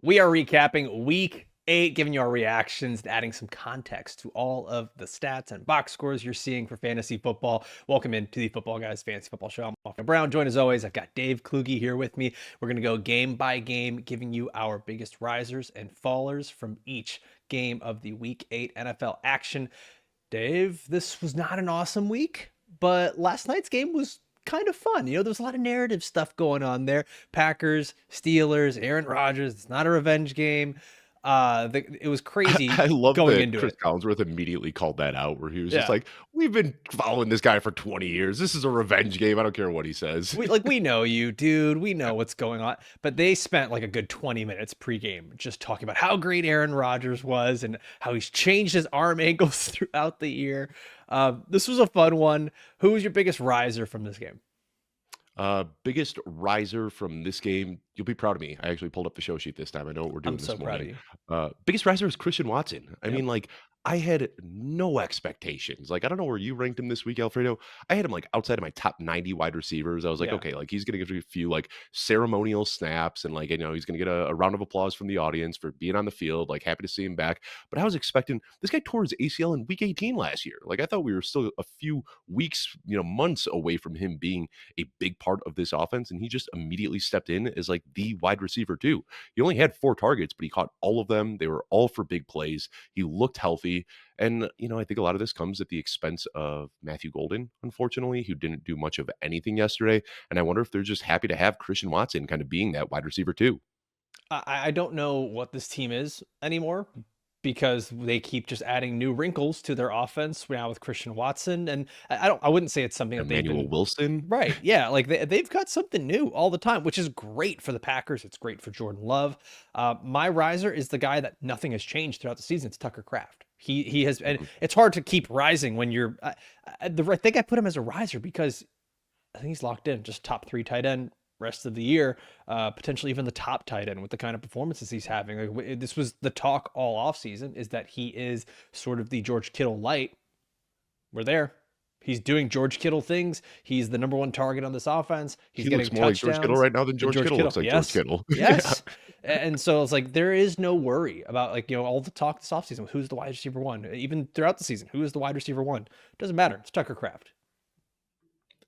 We are recapping week 8, giving you our reactions, adding some context to all of the stats and box scores you're seeing for fantasy football. Welcome into the Football Guys Fantasy Football Show. I'm Alfredo Brown, joined as always. I've got Dave Kluge here with me. We're going to go game by game, giving you our biggest risers and fallers from each game of the week 8 NFL action. Dave, this was not an awesome week, but last night's game was kind of fun. You know, there's a lot of narrative stuff going on there. Packers, Steelers, Aaron Rodgers. It's not a revenge game. It was crazy I love going that into Chris it. Collinsworth immediately called that out, where he was just Yeah. like, "We've been following this guy for 20 years. This is a revenge game. I don't care what he says." We know you, dude. We know what's going on. But they spent like a good 20 minutes pregame just talking about how great Aaron Rodgers was and how he's changed his arm angles throughout the year. This was a fun one. Who was your biggest riser from this game? Biggest riser from this game. You'll be proud of me. I actually pulled up the show sheet this time. I know what we're I'm doing so this proud of morning. you. Biggest riser is Christian Watson. I Yep. mean, like, I had no expectations. Like, I don't know where you ranked him this week, Alfredo. I had him like outside of my top 90 wide receivers. I was like, Yeah. okay, like he's gonna get a few like ceremonial snaps and like he's gonna get a round of applause from the audience for being on the field. Like, happy to see him back. But I was expecting this guy tore his ACL in week 18 last year. Like, I thought we were still a few weeks, months away from him being a big part of this offense, and he just immediately stepped in as like the wide receiver too. He only had 4 targets, but he caught all of them. They were all for big plays. He looked healthy. And, I think a lot of this comes at the expense of Matthew Golden, unfortunately, who didn't do much of anything yesterday. And I wonder if they're just happy to have Christian Watson kind of being that wide receiver too. I don't know what this team is anymore because they keep just adding new wrinkles to their offense now with Christian Watson. And I wouldn't say it's something that they've Emmanuel been Wilson. right. Yeah. Like they've got something new all the time, which is great for the Packers. It's great for Jordan Love. My riser is the guy that nothing has changed throughout the season. It's Tucker Kraft. He has, and Mhm. it's hard to keep rising when you're, I think I put him as a riser because I think he's locked in, just top 3 tight end rest of the year, potentially even the top tight end with the kind of performances he's having. Like, this was the talk all off season, is that he is sort of the George Kittle light. We're there. He's doing George Kittle things. He's the number 1 target on this offense. He's He getting looks more like George Kittle touchdowns. right now than And George George Kittle Kittle, looks like George yes, Kittle. Yeah. yes. And so it's like there is no worry about all the talk this offseason. Who's the wide receiver 1? Even throughout the season, who is the wide receiver 1? Doesn't matter. It's Tucker Kraft.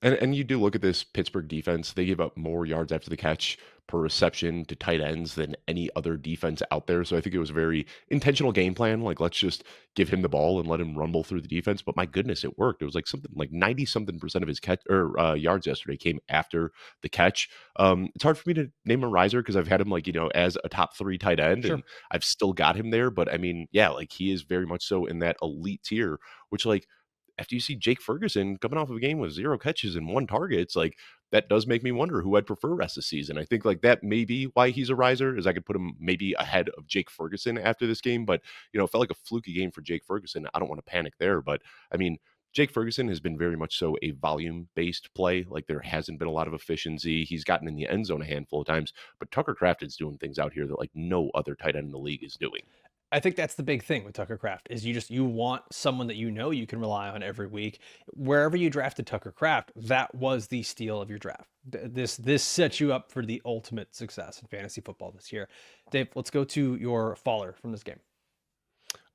And you do look at this Pittsburgh defense, they give up more yards after the catch per reception to tight ends than any other defense out there. So I think it was a very intentional game plan. Like, let's just give him the ball and let him rumble through the defense. But my goodness, it worked. It was like something like 90 something percent of his catch or yards yesterday came after the catch. It's hard for me to name a riser because I've had him as a top 3 tight end Sure. and I've still got him there. But I mean, yeah, like he is very much so in that elite tier, which like after you see Jake Ferguson coming off of a game with 0 catches and 1 target, it's like that does make me wonder who I'd prefer rest of the season. I think like that may be why he's a riser, is I could put him maybe ahead of Jake Ferguson after this game. But it felt like a fluky game for Jake Ferguson. I don't want to panic there, but I mean, Jake Ferguson has been very much so a volume based play. Like there hasn't been a lot of efficiency. He's gotten in the end zone a handful of times, but Tucker Kraft is doing things out here that like no other tight end in the league is doing. I think that's the big thing with Tucker Kraft is you want someone that you can rely on every week. Wherever you drafted Tucker Kraft, that was the steal of your draft. This sets you up for the ultimate success in fantasy football this year. Dave, let's go to your faller from this game.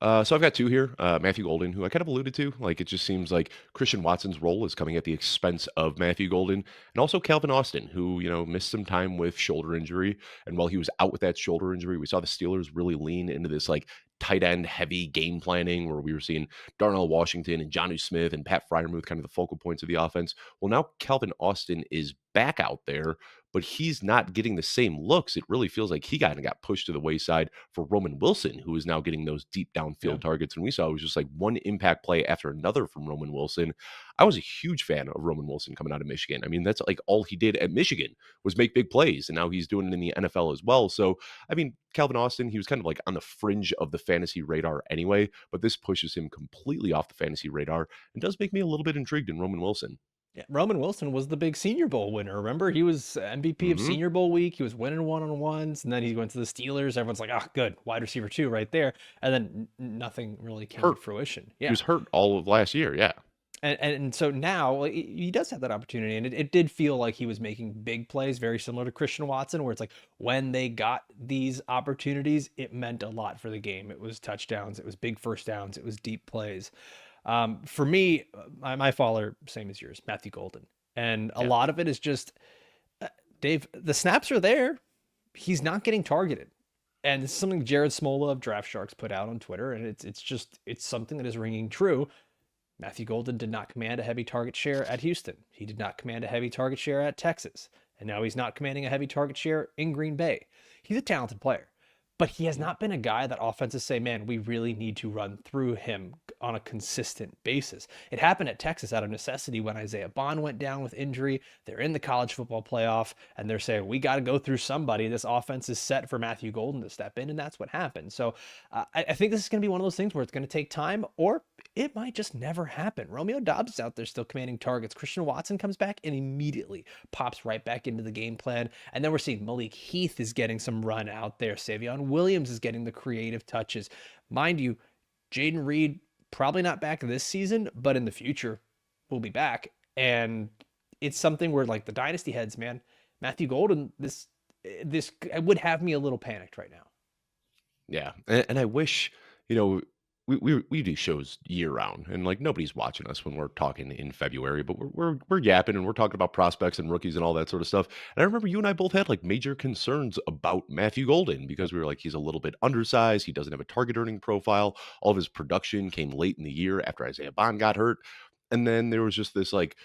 So I've got 2 here. Matthew Golden, who I kind of alluded to. Like it just seems like Christian Watson's role is coming at the expense of Matthew Golden, and also Calvin Austin, who missed some time with shoulder injury. And while he was out with that shoulder injury, we saw the Steelers really lean into this like tight end heavy game planning, where we were seeing Darnell Washington and Jonnu Smith and Pat Fryermuth kind of the focal points of the offense. Well, now Calvin Austin is back out there, but he's not getting the same looks. It really feels like he kind of got pushed to the wayside for Roman Wilson, who is now getting those deep Yeah. downfield targets. And we saw it was just like one impact play after another from Roman Wilson. I was a huge fan of Roman Wilson coming out of Michigan. I mean, that's like all he did at Michigan was make big plays. And now he's doing it in the NFL as well. So, I mean, Calvin Austin, he was kind of like on the fringe of the fantasy radar anyway, but this pushes him completely off the fantasy radar and does make me a little bit intrigued in Roman Wilson. Yeah, Roman Wilson was the big Senior Bowl winner. Remember, he was MVP of Hmm. Senior Bowl week. He was winning one-on-ones, and then he went to the Steelers. Everyone's like, "Ah, good, wide receiver 2 right there." And then nothing really came to Hurt. fruition. He Yeah, was hurt all of last year. Yeah. And so now like, he does have that opportunity, and it did feel like he was making big plays, very similar to Christian Watson, where it's like when they got these opportunities, it meant a lot for the game. It was touchdowns, it was big first downs, it was deep plays. For me, my faller, same as yours, Matthew Golden, and a Yeah. lot of it is just Dave. The snaps are there, he's not getting targeted. And this is something Jared Smola of Draft Sharks put out on Twitter, and it's something that is ringing true. Matthew Golden did not command a heavy target share at Houston. He did not command a heavy target share at Texas. And now he's not commanding a heavy target share in Green Bay. He's a talented player, but he has not been a guy that offenses say, man, we really need to run through him on a consistent basis. It happened at Texas out of necessity when Isaiah Bond went down with injury. They're in the college football playoff, and they're saying, we got to go through somebody. This offense is set for Matthew Golden to step in, and that's what happened. So I think this is going to be one of those things where it's going to take time, or it might just never happen. Romeo Doubs is out there still commanding targets. Christian Watson comes back and immediately pops right back into the game plan. And then we're seeing Malik Heath is getting some run out there. Savion Williams is getting the creative touches. Mind you, Jaden Reed, probably not back this season, but in the future, will be back. And it's something where, like the dynasty heads, man, Matthew Golden, this would have me a little panicked right now. Yeah, and I wish, you know, we do shows year round, and like nobody's watching us when we're talking in February, but we're yapping and we're talking about prospects and rookies and all that sort of stuff. And I remember you and I both had like major concerns about Matthew Golden because we were like, he's a little bit undersized, he doesn't have a target earning profile. All of his production came late in the year after Isaiah Bond got hurt, and then there was just this like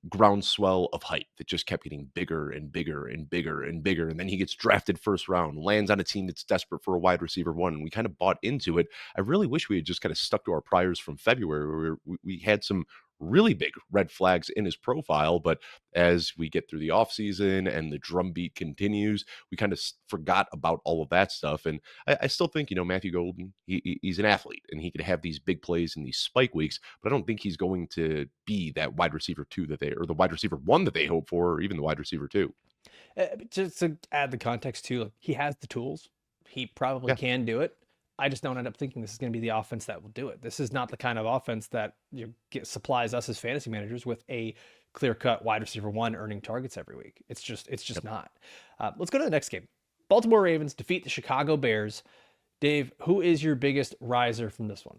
groundswell of hype that just kept getting bigger and bigger and bigger and bigger. And then he gets drafted first round, lands on a team that's desperate for a wide receiver one. And we kind of bought into it. I really wish we had just kind of stuck to our priors from February where we had some really big red flags in his profile. But as we get through the offseason and the drumbeat continues, we kind of forgot about all of that stuff. And I still think, you know, Matthew Golden, he's an athlete and he could have these big plays in these spike weeks, but I don't think he's going to be that wide receiver two that or the wide receiver one that they hope for, or even the wide receiver two. Just to add the context too, like, he has the tools. He probably Yeah. can do it. I just don't end up thinking this is going to be the offense that will do it. This is not the kind of offense that supplies us as fantasy managers with a clear-cut wide receiver one earning targets every week. It's just not. Let's go to the next game. Baltimore Ravens defeat the Chicago Bears. Dave, who is your biggest riser from this one?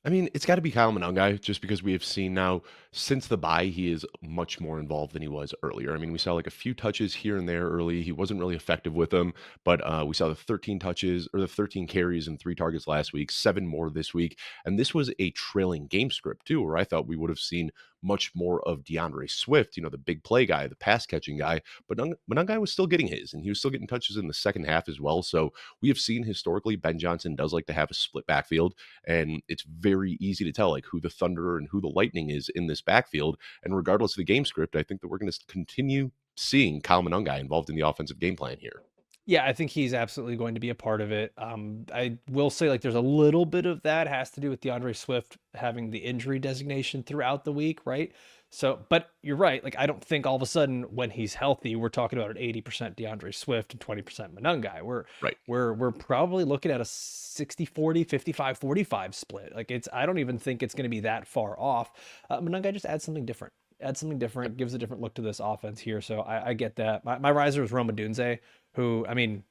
I mean, it's got to be Kyle Monangai, just because we have seen now since the bye, he is much more involved than he was earlier. I mean, we saw like a few touches here and there early. He wasn't really effective with them, but we saw the 13 touches or the 13 carries and 3 targets last week, 7 more this week. And this was a trailing game script too, where I thought we would have seen much more of DeAndre Swift, you know, the big play guy, the pass catching guy. But Monangai was still getting his, and he was still getting touches in the second half as well. So we have seen historically Ben Johnson does like to have a split backfield, and it's very easy to tell like who the Thunder and who the Lightning is in this backfield. And regardless of the game script, I think that we're going to continue seeing Kyle Monangai involved in the offensive game plan here. Yeah, I think he's absolutely going to be a part of it. I will say, like, there's a little bit of that has to do with DeAndre Swift having the injury designation throughout the week, right? So, but you're right. Like, I don't think all of a sudden when he's healthy, we're talking about an 80% DeAndre Swift and 20% Monangai. Right. We're probably looking at a 60-40, 55-45 split. Like, I don't even think it's going to be that far off. Monangai just adds something different. Gives a different look to this offense here. So I get that. My riser is Roma Dunze, who, I mean,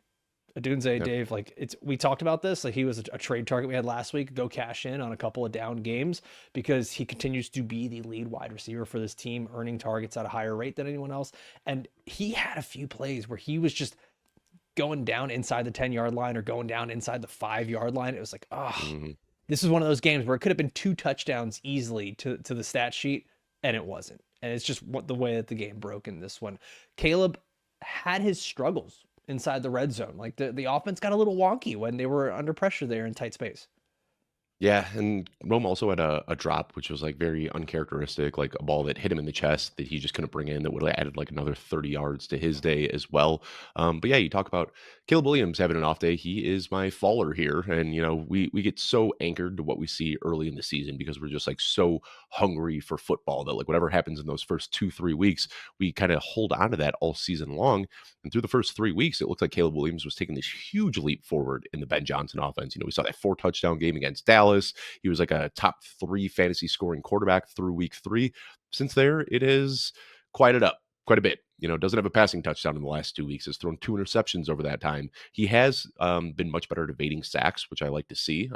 Dunze, Yep. Dave, like we talked about this. Like he was a trade target we had last week. Go cash in on a couple of down games because he continues to be the lead wide receiver for this team, earning targets at a higher rate than anyone else. And he had a few plays where he was just going down inside the 10-yard line or going down inside the 5-yard line. It was like, Mhm. this is one of those games where it could have been 2 touchdowns easily to the stat sheet, and it wasn't. And it's just the way that the game broke in this one. Caleb had his struggles inside the red zone. Like the offense got a little wonky when they were under pressure there in tight space. Yeah, and Rome also had a drop, which was like very uncharacteristic, like a ball that hit him in the chest that he just couldn't bring in that would have added like another 30 yards to his day as well. But yeah, you talk about Caleb Williams having an off day. He is my faller here. And, you know, we get so anchored to what we see early in the season because we're just like so hungry for football that like whatever happens in those first 2-3 weeks, we kind of hold on to that all season long. And through the first 3 weeks, it looked like Caleb Williams was taking this huge leap forward in the Ben Johnson offense. You know, we saw that 4 touchdown game against Dallas. Dallas. He was like a top 3 fantasy scoring quarterback through week 3. Since there, it has quieted up quite a bit. Doesn't have a passing touchdown in the last 2 weeks. Has thrown 2 interceptions over that time. He has been much better at evading sacks, which I like to see.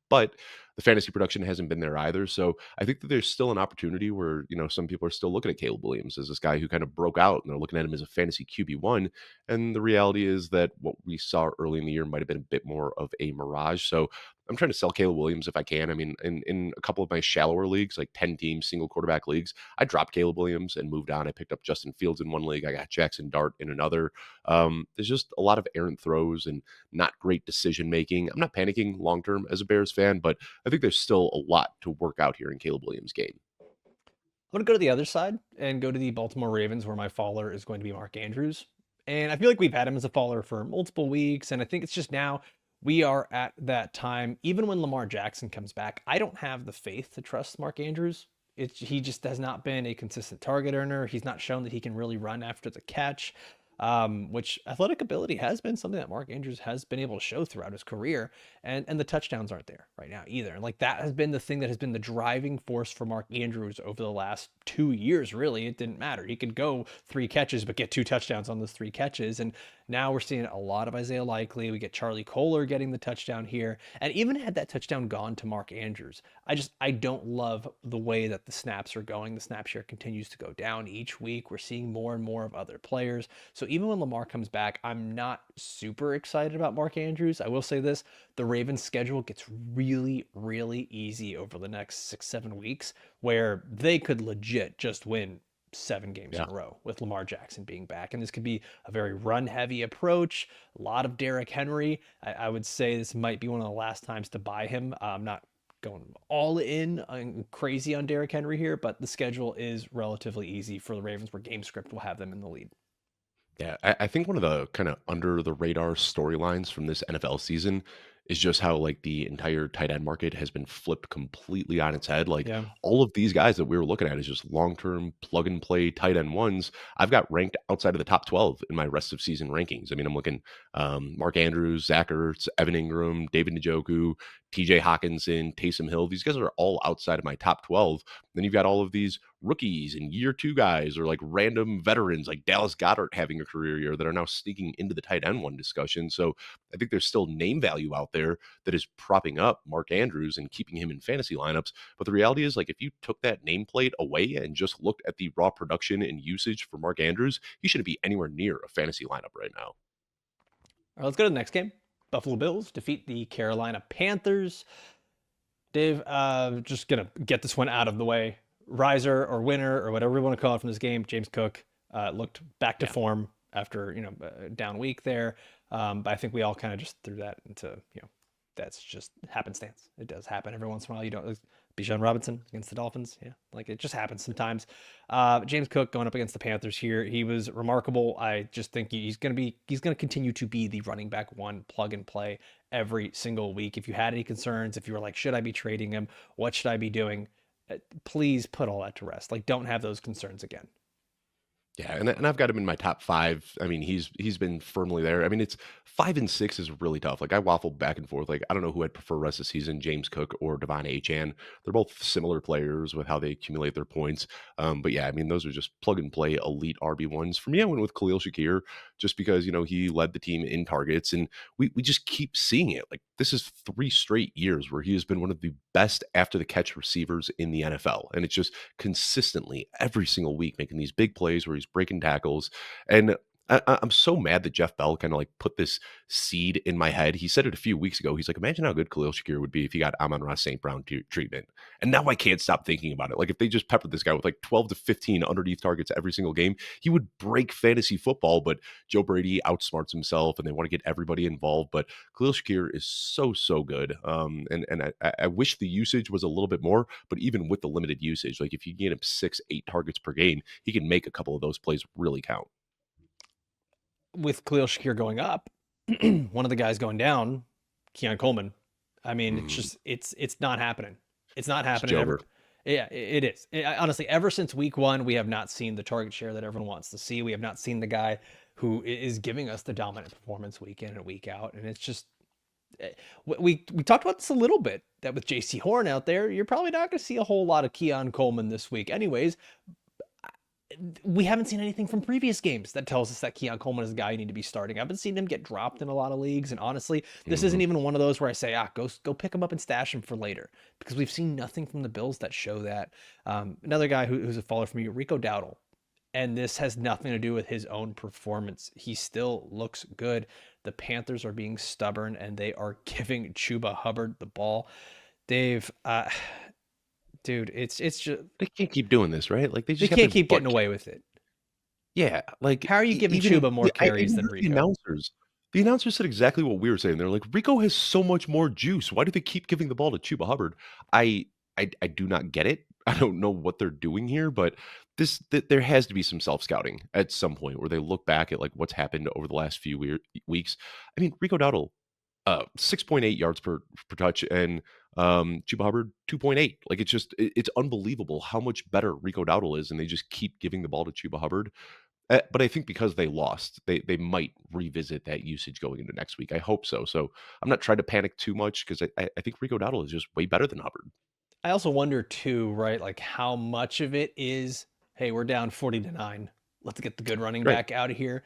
But the fantasy production hasn't been there either. So I think that there's still an opportunity where, some people are still looking at Caleb Williams as this guy who kind of broke out and they're looking at him as a fantasy QB1. And the reality is that what we saw early in the year might have been a bit more of a mirage. So I'm trying to sell Caleb Williams if I can. I mean, in a couple of my shallower leagues, like 10 team single quarterback leagues, I dropped Caleb Williams and moved on. I picked up Justin Fields in one league. I got Jackson Dart in another. There's just a lot of errant throws and not great decision making. I'm not panicking long term as a Bears fan, but I think there's still a lot to work out here in Caleb Williams' game. I'm going to go to the other side and go to the Baltimore Ravens, where my faller is going to be Mark Andrews. And I feel like we've had him as a faller for multiple weeks. And I think it's just now we are at that time. Even when Lamar Jackson comes back, I don't have the faith to trust Mark Andrews. He just has not been a consistent target earner. He's not shown that he can really run after the catch, which athletic ability has been something that Mark Andrews has been able to show throughout his career. And the touchdowns aren't there right now either. And like that has been the thing that has been the driving force for Mark Andrews over the last 2 years, really. It didn't matter. He could go 3 catches, but get 2 touchdowns on those 3 catches. And now we're seeing a lot of Isaiah Likely. We get Charlie Kohler getting the touchdown here. And even had that touchdown gone to Mark Andrews, I don't love the way that the snaps are going. The snap share continues to go down each week. We're seeing more and more of other players. So even when Lamar comes back, I'm not super excited about Mark Andrews. I will say this, the Ravens schedule gets really, really easy over the next 6-7 weeks, where they could legit just win 7 games in a row with Lamar Jackson being back. And this could be a very run heavy approach, a lot of Derrick Henry. I would say this might be one of the last times to buy him. I'm not going all in crazy on Derrick Henry here, but the schedule is relatively easy for the Ravens, where game script will have them in the lead. Yeah, I think one of the kind of under the radar storylines from this NFL season is just how like the entire tight end market has been flipped completely on its head. Like Yeah. all of these guys that we were looking at is just long term plug and play tight end ones. I've got ranked outside of the top 12 in my rest of season rankings. I mean, I'm looking Mark Andrews, Zach Ertz, Evan Ingram, David Njoku, TJ Hawkinson, Taysom Hill. These guys are all outside of my top 12. Then you've got all of these rookies and year 2 guys, or like random veterans like Dallas Goedert having a career year, that are now sneaking into the tight end one discussion. So I think there's still name value out there that is propping up Mark Andrews and keeping him in fantasy lineups. But the reality is, like, if you took that nameplate away and just looked at the raw production and usage for Mark Andrews, he shouldn't be anywhere near a fantasy lineup right now. All right, let's go to the next game. Buffalo Bills defeat the Carolina Panthers. Dave, just going to get this one out of the way. Riser or winner or whatever we want to call it from this game, James Cook looked back to form after, a down week there. But I think we all kind of just threw that into, that's just happenstance. It does happen every once in a while. You don't, Bijan Robinson against the Dolphins. Yeah, like it just happens sometimes. James Cook going up against the Panthers here. He was remarkable. I just think he's going to continue to be the running back 1 plug and play every single week. If you had any concerns, if you were like, should I be trading him? What should I be doing? Please put all that to rest. Like, don't have those concerns again. Yeah, and I've got him in my top 5. I mean, he's been firmly there. I mean, it's 5 and 6 is really tough. Like I waffled back and forth. Like I don't know who I'd prefer rest of the season, James Cook or Devon Achane. They're both similar players with how they accumulate their points. But yeah, I mean, those are just plug and play elite RB1s. For me, I went with Khalil Shakir just because, he led the team in targets, and we just keep seeing it. Like this is 3 straight years where he has been one of the best after the catch receivers in the NFL. And it's just consistently every single week making these big plays where he's breaking tackles. And I'm so mad that Jeff Bell kind of like put this seed in my head. He said it a few weeks ago. He's like, imagine how good Khalil Shakir would be if he got Amon-Ra St. Brown treatment. And now I can't stop thinking about it. Like if they just peppered this guy with like 12 to 15 underneath targets every single game, he would break fantasy football. But Joe Brady outsmarts himself and they want to get everybody involved. But Khalil Shakir is so good. And I wish the usage was a little bit more, but even with the limited usage, like if you get him 6-8 targets per game, he can make a couple of those plays really count. With Khalil Shakir going up, one of the guys going down, Keon Coleman. I mean, it's not happening. It's not happening. Yeah, it is. Honestly, ever since week 1, we have not seen the target share that everyone wants to see. We have not seen the guy who is giving us the dominant performance week in and week out. And it's just, We talked about this a little bit, that with J.C. Horn out there, you're probably not going to see a whole lot of Keon Coleman this week. Anyways, we haven't seen anything from previous games that tells us that Keon Coleman is a guy you need to be starting. I've been seeing him get dropped in a lot of leagues, and honestly, this isn't Mhm. even one of those where I say, go pick him up and stash him for later, because we've seen nothing from the Bills that show that. Another guy who's a follower for me, Rico Dowdle, and this has nothing to do with his own performance. He still looks good. The Panthers are being stubborn, and they are giving Chuba Hubbard the ball. Dave, dude, it's just They can't keep doing this, right? Like, they they just have can't their keep getting butt away kicked. with it. Yeah, like, How are you giving even Chuba more yeah, I carries even than heard Rico? the announcers said exactly what we were saying. They're like, "Rico has so much more juice. Why do they keep giving the ball to Chuba Hubbard?" I I do not get it. I don't know what they're doing here, but there has to be some self-scouting at some point where they look back at, like, what's happened over the last few weeks. I mean, Rico Dowdle, 6.8 yards per touch, and Chuba Hubbard 2.8. Like, it's unbelievable how much better Rico Dowdle is, and they just keep giving the ball to Chuba Hubbard. But I think because they lost, they might revisit that usage going into next week. I hope so. So I'm not trying to panic too much because I think Rico Dowdle is just way better than Hubbard. I also wonder too, right? Like how much of it is, hey, we're down 40-9. Let's get the good running Right. back out of here.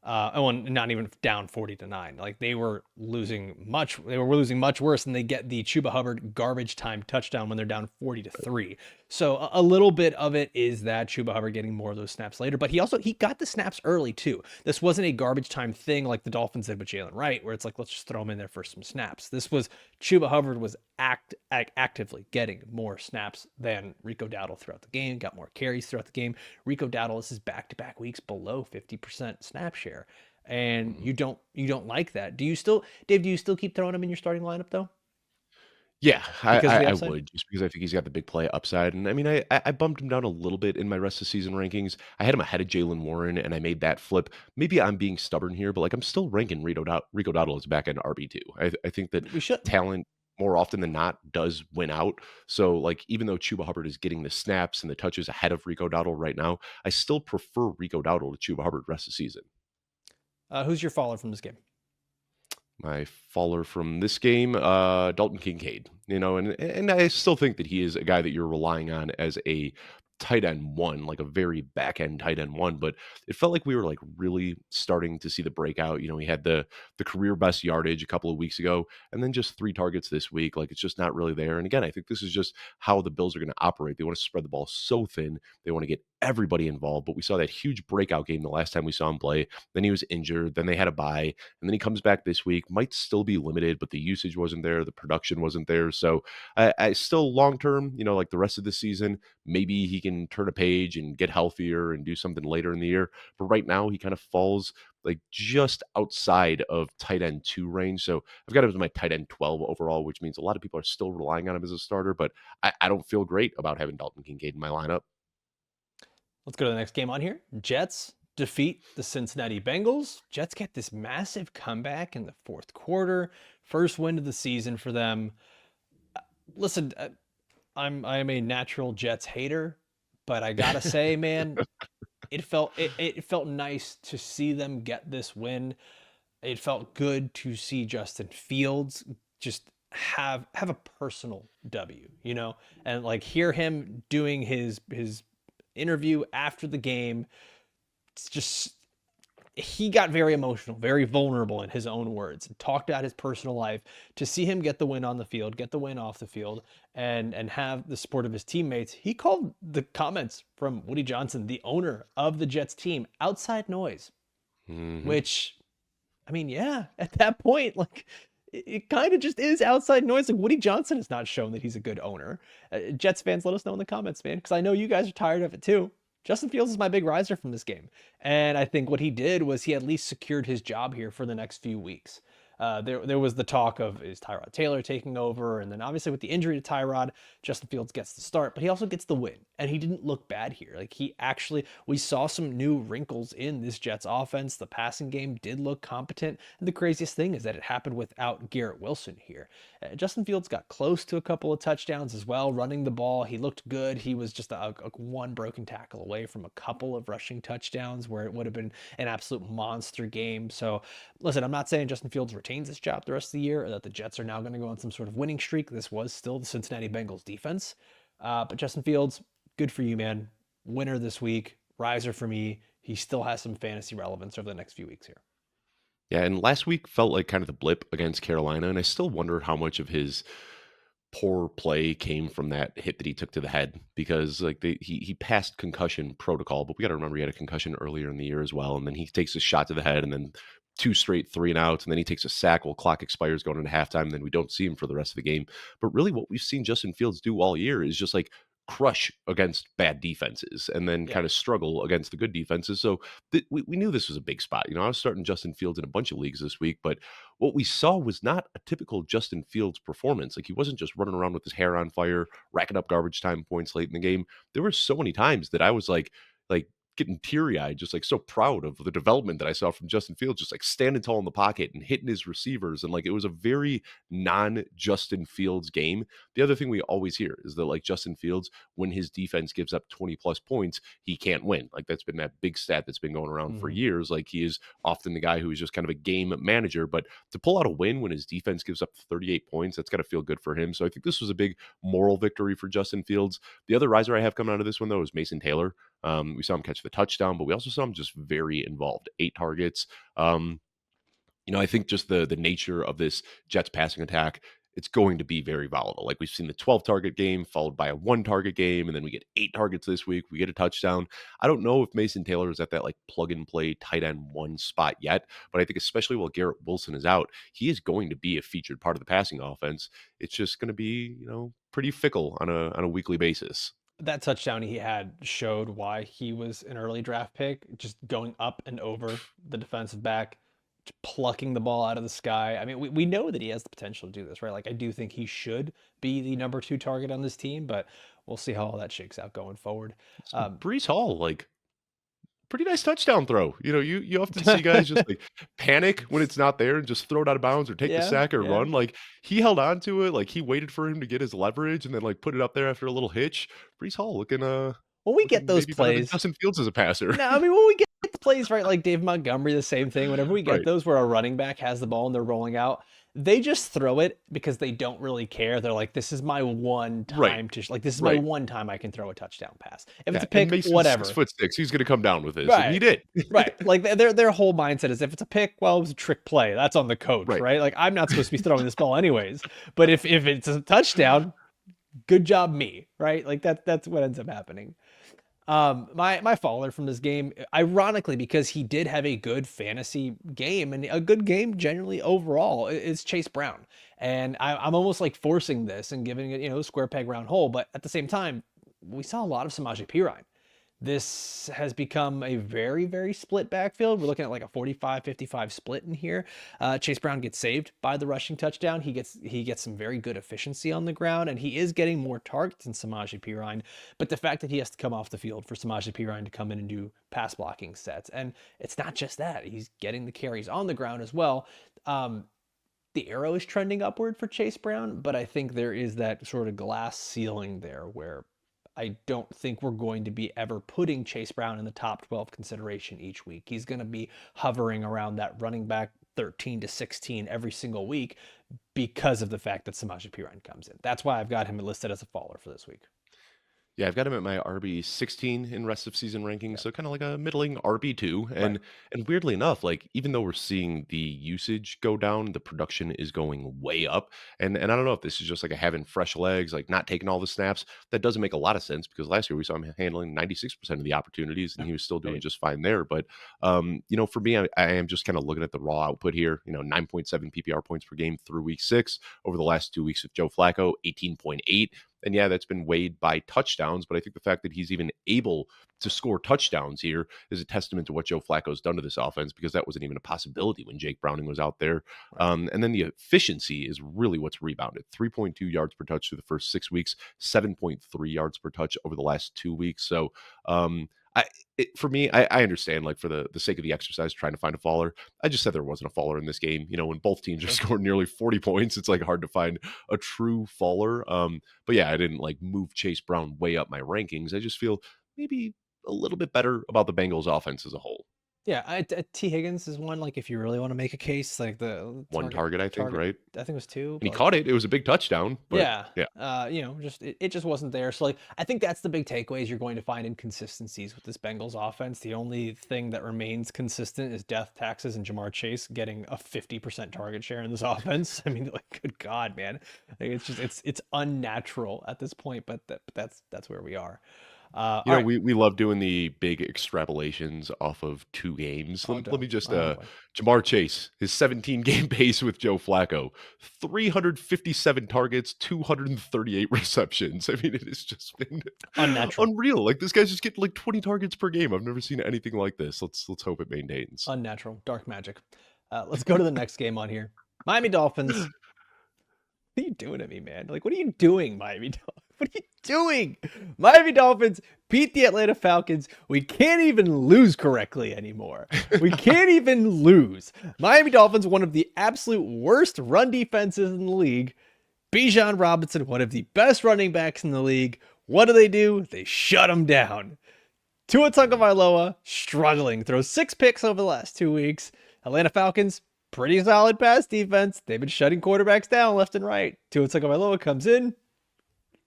Well, not even down 40-9. Like they were losing much worse, and they get the Chuba Hubbard garbage time touchdown when they're down 40-3. So a little bit of it is that Chuba Hubbard getting more of those snaps later, but he got the snaps early too. This wasn't a garbage time thing like the Dolphins did with Jalen Wright, where it's like, let's just throw him in there for some snaps. This was Chuba Hubbard was actively getting more snaps than Rico Dowdle throughout the game, got more carries throughout the game. Rico Dowdle, this is back-to-back weeks below 50% snap share. And Mhm. you don't like that. Dave, do you still keep throwing him in your starting lineup though? Yeah, Because of the I upside? would just because I think he's got the big play upside. And I mean, I bumped him down a little bit in my rest of season rankings. I had him ahead of Jalen Warren, and I made that flip. Maybe I'm being stubborn here, but like I'm still ranking Rico Dowdle as back end RB2. I think that We should. talent more often than not does win out. So like even though Chuba Hubbard is getting the snaps and the touches ahead of Rico Dowdle right now, I still prefer Rico Dowdle to Chuba Hubbard rest of the season. Who's your follower from this game? My faller from this game, Dalton Kincaid. And I still think that he is a guy that you're relying on as a tight end one, like a very back end tight end one. But it felt like we were like really starting to see the breakout. He had the career best yardage a couple of weeks ago, and then just 3 targets this week. Like it's just not really there. And again, I think this is just how the Bills are going to operate. They want to spread the ball so thin. They want to get everybody involved. But we saw that huge breakout game the last time we saw him play. Then he was injured. Then they had a bye. And then he comes back this week, might still be limited, but the usage wasn't there, the production wasn't there. So I still long term, like the rest of the season, maybe he can turn a page and get healthier and do something later in the year. But right now, he kind of falls like just outside of tight end 2 range. So I've got him as my tight end 12 overall, which means a lot of people are still relying on him as a starter, but I don't feel great about having Dalton Kincaid in my lineup. Let's go to the next game on here. Jets defeat the Cincinnati Bengals. Jets get this massive comeback in the fourth quarter. First win of the season for them. Listen, I'm a natural Jets hater, but I gotta say, man, it felt nice to see them get this win. It felt good to see Justin Fields just have a personal W, and like hear him doing his interview after the game. It's just he got very emotional, very vulnerable in his own words, and talked about his personal life. To see him get the win on the field, get the win off the field, and have the support of his teammates, he called the comments from Woody Johnson, the owner of the Jets team, outside noise. Hmm. Which, I mean, yeah, at that point, like it kind of just is outside noise. Like Woody Johnson has not shown that he's a good owner. Jets fans, let us know in the comments, man, because I know you guys are tired of it too. Justin Fields is my big riser from this game. And I think what he did was he at least secured his job here for the next few weeks. There was the talk of is Tyrod Taylor taking over, and then obviously with the injury to Tyrod, Justin Fields gets the start, but he also gets the win, and he didn't look bad here. Like we saw some new wrinkles in this Jets offense. The passing game did look competent, and the craziest thing is that it happened without Garrett Wilson here. Justin Fields got close to a couple of touchdowns as well, running the ball. He looked good. He was just a one broken tackle away from a couple of rushing touchdowns where it would have been an absolute monster game. So listen, I'm not saying Justin Fields retains his job the rest of the year, or that the Jets are now going to go on some sort of winning streak. This was still the Cincinnati Bengals defense. But Justin Fields, good for you, man. Winner this week, riser for me. He still has some fantasy relevance over the next few weeks here. Yeah, and last week felt like kind of the blip against Carolina, and I still wonder how much of his poor play came from that hit that he took to the head because like he passed concussion protocol, but we got to remember he had a concussion earlier in the year as well, and then he takes a shot to the head, and then two straight 3-and-outs, and then he takes a sack while clock expires going into halftime, and then we don't see him for the rest of the game. But really, what we've seen Justin Fields do all year is just like crush against bad defenses and then Yeah. kind of struggle against the good defenses. So we knew this was a big spot. I was starting Justin Fields in a bunch of leagues this week, but what we saw was not a typical Justin Fields performance. Like he wasn't just running around with his hair on fire, racking up garbage time points late in the game. There were so many times that I was like getting teary eyed, just like so proud of the development that I saw from Justin Fields, just like standing tall in the pocket and hitting his receivers. And like it was a very non Justin Fields game. The other thing we always hear is that like Justin Fields, when his defense gives up 20 plus points, he can't win. Like that's been that big stat that's been going around for years. Like he is often the guy who is just kind of a game manager, but to pull out a win when his defense gives up 38 points, that's got to feel good for him. So I think this was a big moral victory for Justin Fields. The other riser I have coming out of this one though is Mason Taylor. We saw him catch the touchdown, but we also saw him just very involved. 8 targets. I think just the nature of this Jets passing attack, it's going to be very volatile. Like we've seen the 12 target game followed by a 1 target game, and then we get 8 targets this week. We get a touchdown. I don't know if Mason Taylor is at that like plug and play tight end 1 spot yet, but I think especially while Garrett Wilson is out, he is going to be a featured part of the passing offense. It's just going to be, pretty fickle on a weekly basis. That touchdown he had showed why he was an early draft pick, just going up and over the defensive back, just plucking the ball out of the sky. I mean, we know that he has the potential to do this, right? Like, I do think he should be the number 2 target on this team, but we'll see how all that shakes out going forward. Brees Hall, like, pretty nice touchdown throw. You often see guys just like panic when it's not there and just throw it out of bounds or take the Yeah, sack or yeah. run. Like he held on to it, like he waited for him to get his leverage and then like put it up there after a little hitch. Brees Hall When we get looking those maybe better than plays, Justin Fields as a passer. no, I mean, when we get the plays, right, like Dave Montgomery, the same thing. Whenever we get Right. those where a running back has the ball and they're rolling out, they just throw it because they don't really care. They're like, this is my one Right. time to, like, this is my Right. one time I can throw a touchdown pass. If it's Yeah. a And pick, Mason's whatever. 6'6". He's gonna come down with this. And he Right. did. Right. Like their whole mindset is if it's a pick, well, it was a trick play. That's on the coach, Right. right? Like I'm not supposed to be throwing this ball anyways. But if it's a touchdown, good job me, right? Like that's what ends up happening. My faller from this game, ironically, because he did have a good fantasy game and a good game generally overall, is Chase Brown. And I'm almost like forcing this and giving it, square peg round hole. But at the same time, we saw a lot of Samaje Perine. This has become a very, very split backfield. We're looking at like a 45-55 split in here. Chase Brown gets saved by the rushing touchdown. He gets some very good efficiency on the ground, and he is getting more targets than Samaje Perine. But the fact that he has to come off the field for Samaje Perine to come in and do pass blocking sets, and it's not just that. He's getting the carries on the ground as well. The arrow is trending upward for Chase Brown, but I think there is that sort of glass ceiling there where I don't think we're going to be ever putting Chase Brown in the top 12 consideration each week. He's going to be hovering around that running back 13 to 16 every single week because of the fact that Samaje Perine comes in. That's why I've got him listed as a faller for this week. Yeah, I've got him at my RB 16 in rest of season rankings, Yeah. so kind of like a middling RB2. Right. And weirdly enough, like even though we're seeing the usage go down, the production is going way up. And I don't know if this is just like a having fresh legs, like not taking all the snaps. That doesn't make a lot of sense because last year we saw him handling 96% of the opportunities and he was still doing Right. just fine there. But for me, I am just kind of looking at the raw output here. 9.7 PPR points per game through week 6 over the last 2 weeks with Joe Flacco, 18.8. And yeah, that's been weighed by touchdowns, but I think the fact that he's even able to score touchdowns here is a testament to what Joe Flacco's done to this offense because that wasn't even a possibility when Jake Browning was out there. And then the efficiency is really what's rebounded. 3.2 yards per touch through the first 6 weeks, 7.3 yards per touch over the last 2 weeks. So for me, I understand, like for the sake of the exercise, trying to find a faller. I just said there wasn't a faller in this game. When both teams are scoring nearly 40 points, it's like hard to find a true faller. But yeah, I didn't like move Chase Brown way up my rankings. I just feel maybe a little bit better about the Bengals offense as a whole. Yeah, T. Higgins is one, like, if you really want to make a case, like the One target, I think, target, right? I think it was two, And he but like, caught it. It was a big touchdown, but yeah, yeah. just it just wasn't there. So like, I think that's the big takeaway is you're going to find inconsistencies with this Bengals offense. The only thing that remains consistent is death taxes and Jamar Chase getting a 50% target share in this offense. I mean, like, good God, man, like, it's unnatural at this point, but that's where we are. All right. We love doing the big extrapolations off of 2 games. Oh, Let me just, oh boy. Jamar Chase, his 17-game pace with Joe Flacco, 357 targets, 238 receptions. I mean, it has just been Unnatural. unreal. Like, this guy's just getting, like, 20 targets per game. I've never seen anything like this. Let's hope it maintains. Unnatural. Dark magic. Let's go to the next game on here. Miami Dolphins. What are you doing to me, man? Like, what are you doing, Miami Dolphins? What are you doing? Miami Dolphins beat the Atlanta Falcons. We can't even lose correctly anymore. We can't even lose. Miami Dolphins, one of the absolute worst run defenses in the league. Bijan Robinson, one of the best running backs in the league. What do? They shut him down. Tua Tagovailoa struggling, throws 6 picks over the last 2 weeks. Atlanta Falcons, pretty solid pass defense. They've been shutting quarterbacks down left and right. Tua Tagovailoa comes in.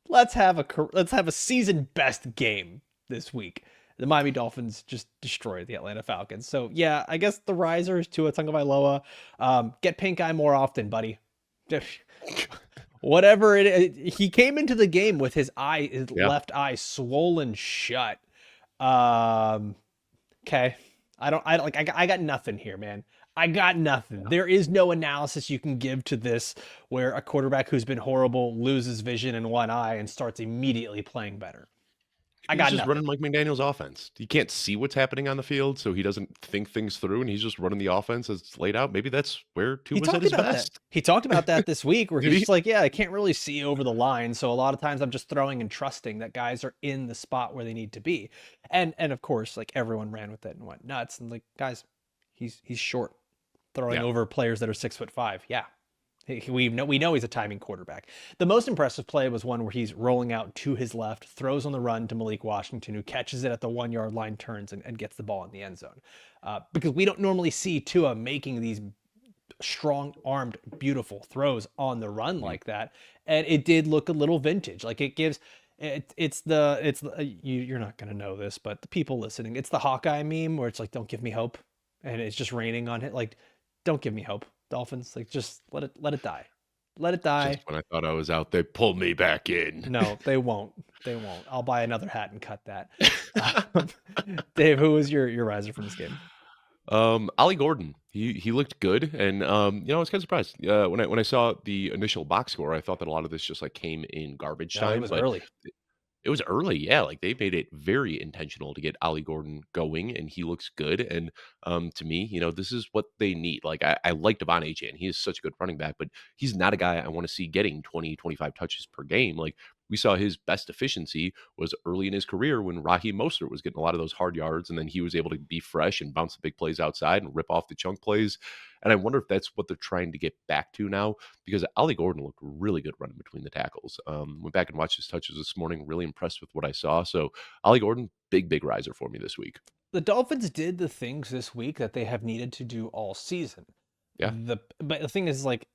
Let's have a season best game this week. The Miami Dolphins just destroyed the Atlanta Falcons. So yeah, I guess the riser is Tua Tagovailoa. Get pink eye more often, buddy. Whatever it is, he came into the game with his Yeah. left eye swollen shut. Okay. I got nothing here, man. I got nothing. There is no analysis you can give to this where a quarterback who's been horrible loses vision in one eye and starts immediately playing better. I He's got just nothing. running Mike McDaniel's offense. He can't see what's happening on the field, so he doesn't think things through, and he's just running the offense as it's laid out. Maybe that's where He Tua's at talked his about that. best. He talked about that this week where Did he's he? just like, yeah, I can't really see over the line. So a lot of times I'm just throwing and trusting that guys are in the spot where they need to be. And of course, like everyone ran with it and went nuts. And like, guys, he's short, throwing Yeah. over players that are 6'5". Yeah. We know he's a timing quarterback. The most impressive play was one where he's rolling out to his left, throws on the run to Malik Washington, who catches it at the 1 yard line, turns and gets the ball in the end zone. Because we don't normally see Tua making these strong-armed, beautiful throws on the run Mhm. like that, and it did look a little vintage. Like it gives you're not gonna know this, but the people listening, it's the Hawkeye meme where it's like, "Don't give me hope," and it's just raining on it. Like, don't give me hope, Dolphins. Like, just let it die, let it Just die. when I thought I was out, they pulled me back in. No, they won't. They won't. I'll buy another hat and cut that. Um, Dave, who was your riser from this game? Ollie Gordon, he looked good, and I was kind of surprised when I saw the initial box score. I thought that a lot of this just like came in garbage No, it time, was but early. it was early, yeah, like, they made it very intentional to get Ollie Gordon going, and he looks good, and, to me, this is what they need, like, I like Devon Achane, he is such a good running back, but he's not a guy I wanna see getting 20, 25 touches per game, like, we saw his best efficiency was early in his career when Raheem Mostert was getting a lot of those hard yards, and then he was able to be fresh and bounce the big plays outside and rip off the chunk plays, and I wonder if that's what they're trying to get back to now, because Ollie Gordon looked really good running between the tackles. Went back and watched his touches this morning. Really impressed with what I saw. So Ollie Gordon, big riser for me this week. The Dolphins did the things this week that they have needed to do all season. Yeah, But the thing is, like,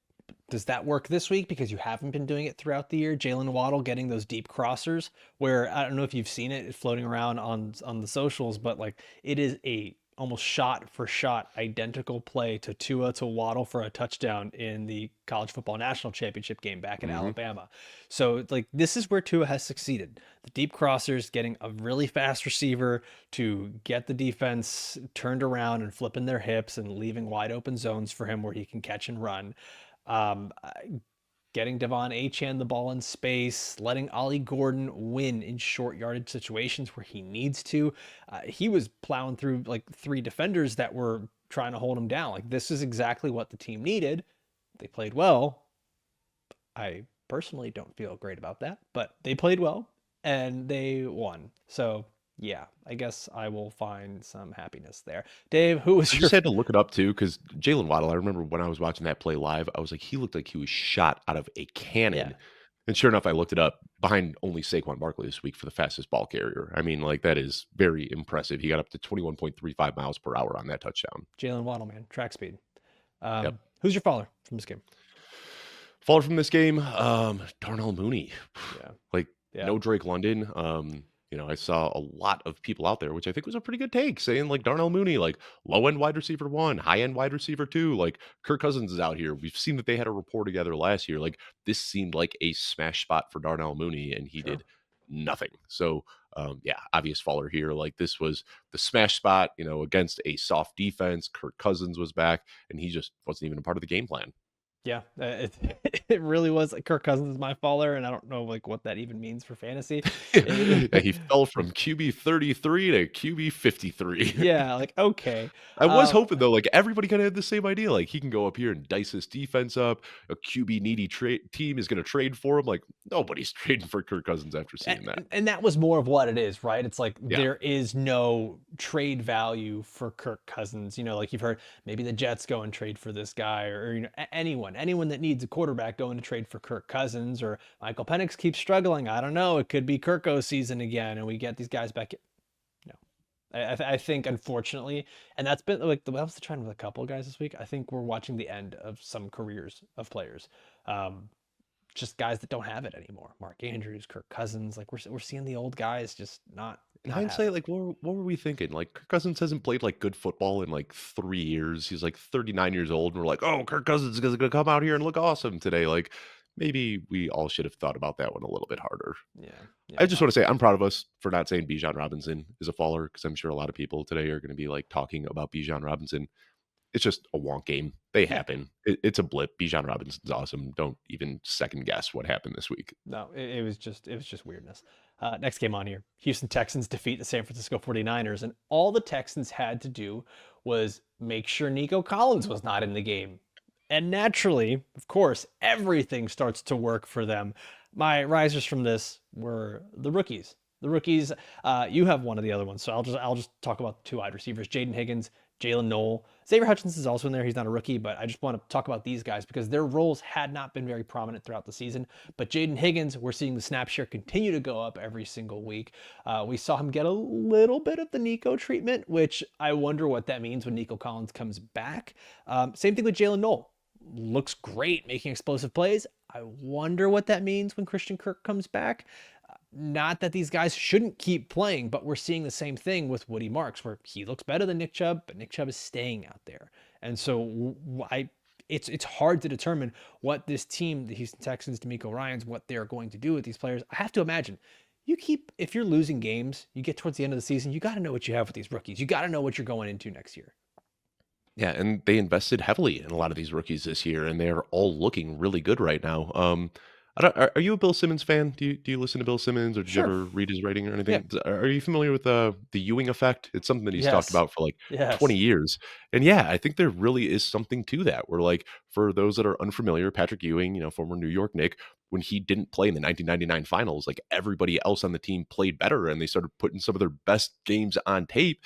does that work this week because you haven't been doing it throughout the year? Jalen Waddle getting those deep crossers, where I don't know if you've seen it floating around on the socials, but like it is a almost shot for shot identical play to Tua to Waddle for a touchdown in the college football national championship game back in hmm Alabama. So like this is where Tua has succeeded. The deep crossers, getting a really fast receiver to get the defense turned around and flipping their hips and leaving wide open zones for him where he can catch and run. Um, Getting Devon Achane the ball in space, letting Ollie Gordon win in short yardage situations where he needs to. He was plowing through like 3 defenders that were trying to hold him down. Like, this is exactly what the team needed. They played well. I personally don't feel great about that, but they played well and they won. So yeah, I guess I will find some happiness there. Dave, who was I your just had to look it up too because Jalen Waddle. I remember when I was watching that play live, I was like, he looked like he was shot out of a yeah? cannon. And sure enough, I looked it up behind only Saquon Barkley this week for the fastest ball carrier. I mean, like that is very impressive. He got up to 21.35 miles per hour on that touchdown. Jalen Waddle, man, track speed. Yep. Who's your faller from this game? Faller from this game, Darnell Mooney. Yeah, Like yeah, no Drake London. I saw a lot of people out there, which I think was a pretty good take, saying like Darnell Mooney, like low end wide receiver one, high end wide receiver two. Like Kirk Cousins is out here. We've seen that they had a rapport together last year. Like this seemed like a smash spot for Darnell Mooney, and he sure. did nothing. So yeah, obvious faller here. Like this was the smash spot, against a soft defense. Kirk Cousins was back, and he just wasn't even a part of the game plan. Yeah, it really was. Like, Kirk Cousins is my faller, and I don't know like what that even means for fantasy. Yeah, he fell from QB 33 to QB 53. Yeah, like okay. I was Um, hoping though, like everybody kind of had the same idea. Like he can go up here and dice his defense up. A QB needy team is going to trade for him. Like nobody's trading for Kirk Cousins after seeing that. and that was more of what it is, right? It's like Yeah, there is no trade value for Kirk Cousins. Like you've heard maybe the Jets go and trade for this guy, or anyone that needs a quarterback going to trade for Kirk Cousins, or Michael Penix keeps struggling. I don't know. It could be Kirko's season again, and we get these guys back. No, I think unfortunately, and that's been like that was the trend with a couple of guys this week. I think we're watching the end of some careers of players. Um, just guys that don't have it anymore. Mark Andrews, Kirk Cousins, like we're seeing the old guys just not in not have it. hindsight, like what were we thinking? Like Kirk Cousins hasn't played like good football in like 3 years. He's like 39 years old, and we're like, oh, Kirk Cousins is going to come out here and look awesome today. Like maybe we all should have thought about that one a little bit harder. Yeah, I yeah, just want to say I'm proud of us for not saying Bijan Robinson is a faller because I'm sure a lot of people today are going to be like talking about Bijan Robinson. It's just a wonk game. They yeah. happen. It's a blip. Bijan Robinson's awesome. Don't even second guess what happened this week. No, it was just weirdness. Next game on here, Houston Texans defeat the San Francisco 49ers, and all the Texans had to do was make sure Nico Collins was not in the game. And naturally, of course, everything starts to work for them. My risers from this were the rookies. The rookies, you have one of the other ones, so I'll just talk about the two wide receivers: Jaden Higgins, Jalen Noel. Xavier Hutchinson is also in there. He's not a rookie, but I just want to talk about these guys because their roles had not been very prominent throughout the season. But Jaden Higgins, we're seeing the snap share continue to go up every single week. We saw him get a little bit of the Nico treatment, which I wonder what that means when Nico Collins comes back. Same thing with Jalen Noel. Looks great making explosive plays. I wonder what that means when Christian Kirk comes back. Not that these guys shouldn't keep playing, but we're seeing the same thing with Woody Marks, where he looks better than Nick Chubb, but Nick Chubb is staying out there. And so it's hard to determine what this team, the Houston Texans, D'Amico Ryans, what they're going to do with these players. I have to imagine if you're losing games, you get towards the end of the season, you got to know what you have with these rookies. You got to know what you're going into next year. Yeah, and they invested heavily in a lot of these rookies this year, and they're all looking really good right now. I don't, are you a Bill Simmons fan? Do you listen to Bill Simmons, or did you Sure. ever read his writing or Yeah. anything? Are you familiar with the Ewing effect? It's something that he's talked Yes. about for like Yes. 20 years. And yeah, I think there really is something to that. Where like for those that are unfamiliar, Patrick Ewing, former New York Knick, when he didn't play in the 1999 finals, like everybody else on the team played better, and they started putting some of their best games on tape.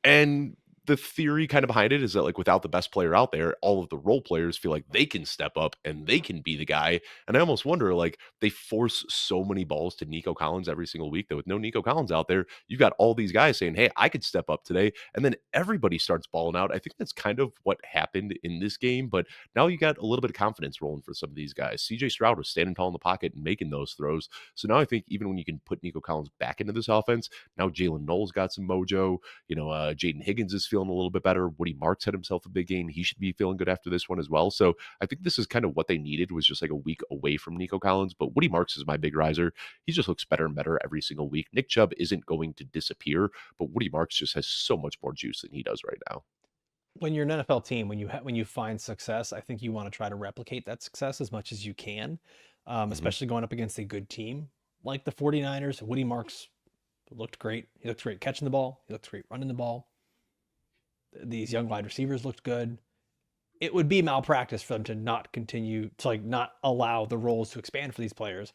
And the theory kind of behind it is that like without the best player out there, all of the role players feel like they can step up and they can be the guy. And I almost wonder like they force so many balls to Nico Collins every single week that with no Nico Collins out there, you've got all these guys saying, hey, I could step up today. And then everybody starts balling out. I think that's kind of what happened in this game. But now you got a little bit of confidence rolling for some of these guys. CJ Stroud was standing tall in the pocket and making those throws. So now I think even when you can put Nico Collins back into this offense, now Jalen Noel's got some mojo. Jaden Higgins is feeling a little bit better. Woody Marks had himself a big game. He should be feeling good after this one as well. So I think this is kind of what they needed, was just like a week away from Nico Collins. But Woody Marks is my big riser. He just looks better and better every single week. Nick Chubb isn't going to disappear, but Woody Marks just has so much more juice than he does right now. When you're an NFL team, when you find success, I think you want to try to replicate that success as much as you can, Mhm. especially going up against a good team like the 49ers. Woody Marks looked great. He looked great catching the ball. He looked great running the ball. These young wide receivers looked good. It would be malpractice for them to not continue to like not allow the roles to expand for these players.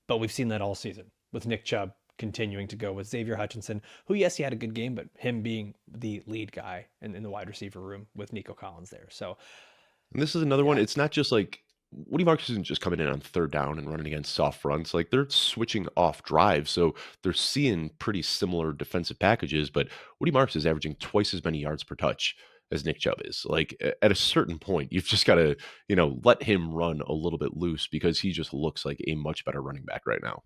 But we've seen that all season with Nick Chubb continuing to go with Xavier Hutchinson, who, yes, he had a good game, but him being the lead guy in the wide receiver room with Nico Collins there. So, And this is another one. yeah, It's not just like Woody Marks isn't just coming in on third down and running against soft fronts. Like they're switching off drives. So they're seeing pretty similar defensive packages, but Woody Marks is averaging twice as many yards per touch as Nick Chubb is. Like at a certain point, you've just got to, let him run a little bit loose because he just looks like a much better running back right now.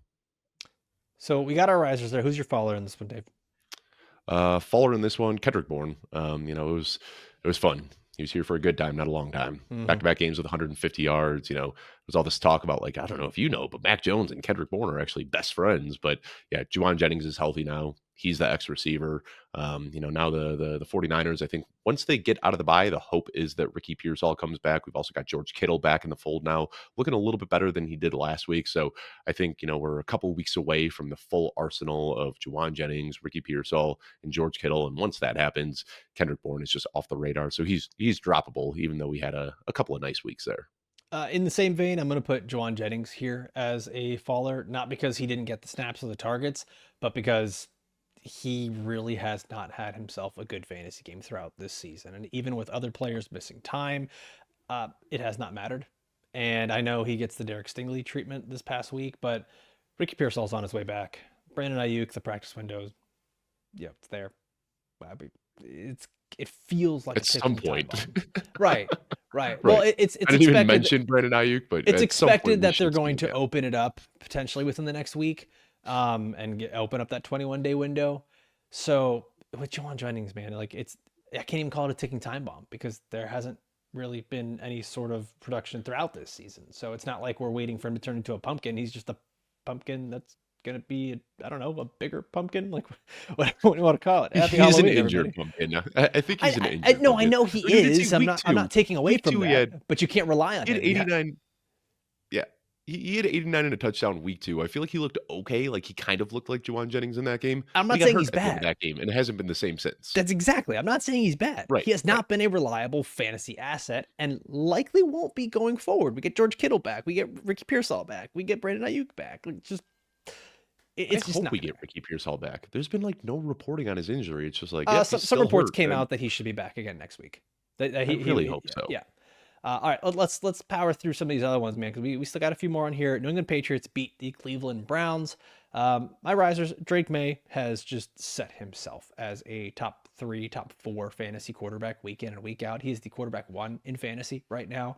So we got our risers there. Who's your follower in this one, Dave? Faller in this one, Kendrick Bourne. It was fun. He was here for a good time, not a long time. Mm-hmm. Back-to-back games with 150 yards. There's all this talk about like I don't know if you know, but Mac Jones and Kendrick Bourne are actually best friends. But yeah, Juwan Jennings is healthy now. He's the X receiver. Now the 49ers, I think once they get out of the bye, the hope is that Ricky Pearsall comes back. We've also got George Kittle back in the fold now, looking a little bit better than he did last week. So I think, we're a couple weeks away from the full arsenal of Juwan Jennings, Ricky Pearsall, and George Kittle. And once that happens, Kendrick Bourne is just off the radar. So he's droppable, even though we had a couple of nice weeks there. In the same vein, I'm going to put Juwan Jennings here as a faller, not because he didn't get the snaps or the targets, but because he really has not had himself a good fantasy game throughout this season. And even with other players missing time, it has not mattered. And I know he gets the Derek Stingley treatment this past week, but Ricky Pearsall's on his way back. Brandon Ayuk, the practice window, yeah, it's there. It feels like At some point. Right. Right. Well, it's I didn't even mention Brandon Ayuk, but it's at some point expected we that they're should see going him, to yeah. open it up potentially within the next week, and open up that 21-day window. So with Juwan Jennings, man, like I can't even call it a ticking time bomb because there hasn't really been any sort of production throughout this season. So it's not like we're waiting for him to turn into a pumpkin. He's just a pumpkin that's gonna be, I don't know, a bigger pumpkin, like what do you want to call it? Happy He's an Halloween, injured everybody. pumpkin. I think he's an I injured no, I pumpkin. know he Like, you did see is. I'm not taking away week from 2 that, but you can't rely on he had him. 89. Yeah. He had 89 and a touchdown week 2. I feel like he looked okay. Like he kind of looked like Juwan Jennings in that game. I'm But he not got saying hurt he's at the end of bad. that game, and it hasn't been the same since. That's exactly. I'm not saying he's bad. Right, He has right. not been a reliable fantasy asset and likely won't be going forward. We get George Kittle back. We get Ricky Pearsall back. We get Brandon Ayuk back. It's I just hope not we gonna get Ricky Pearsall back. There's been like no reporting on his injury. It's just like, happen. yep, Some he's still reports hurt. came And out that he should be back again next week. I really hope so. Yeah. All right, let's power through some of these other ones, man, because we still got a few more on here. New England Patriots beat the Cleveland Browns. My risers, Drake May has just set himself as a top 3, top 4 fantasy quarterback week in and week out. He is the quarterback 1 in fantasy right now.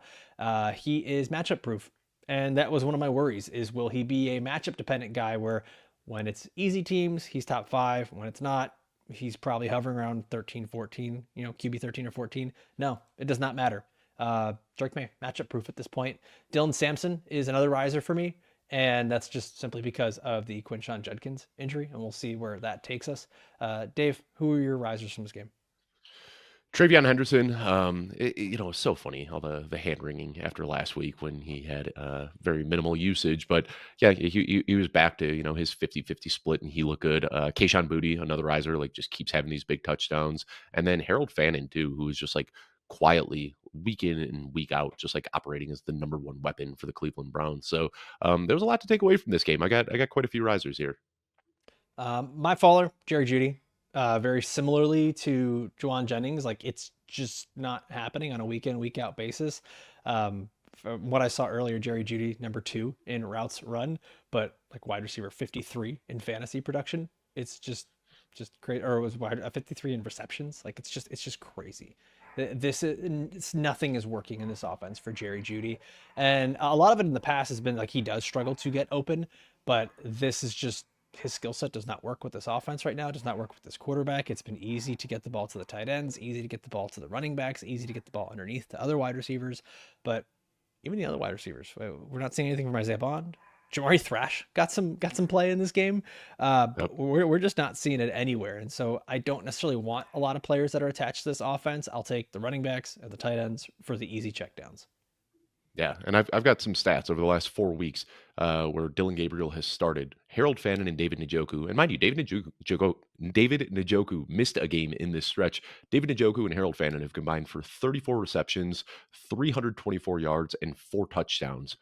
He is matchup proof, and that was one of my worries: is will he be a matchup dependent guy where when it's easy teams, he's top 5. When it's not, he's probably hovering around 13, 14, QB 13 or 14. No, it does not matter. Drake May, matchup proof at this point. Dylan Sampson is another riser for me, and that's just simply because of the Quinshon Judkins injury, and we'll see where that takes us. Dave, who are your risers from this game? Travion Henderson, it's so funny all the hand wringing after last week when he had very minimal usage, but yeah, he was back to his 50-50 split and he looked good. Kayshon Boutte, another riser, like just keeps having these big touchdowns, and then Harold Fannin too, who is just like quietly week in and week out, just like operating as the number 1 weapon for the Cleveland Browns. So there was a lot to take away from this game. I got quite a few risers here. My faller, Jerry Jeudy, very similarly to Juwan Jennings, like it's just not happening on a week in, week out basis. From what I saw earlier, Jerry Jeudy, number 2 in routes run, but like wide receiver 53 in fantasy production. It's just great. Or it was 53 in receptions. Like it's just crazy. Nothing is working in this offense for Jerry Jeudy, and a lot of it in the past has been like he does struggle to get open, but this is just his skill set does not work with this offense right now. It does not work with this quarterback. It's been easy to get the ball to the tight ends, easy to get the ball to the running backs, easy to get the ball underneath to other wide receivers, but even the other wide receivers, we're not seeing anything from Isaiah Bond. Jamari Thrash got some play in this game. Yep. We're just not seeing it anywhere, and so I don't necessarily want a lot of players that are attached to this offense. I'll take the running backs and the tight ends for the easy checkdowns. Yeah, and I've got some stats over the last 4 weeks where Dylan Gabriel has started. Harold Fannin and David Njoku, and mind you, David Njoku missed a game in this stretch. David Njoku and Harold Fannin have combined for 34 receptions, 324 yards, and 4 touchdowns.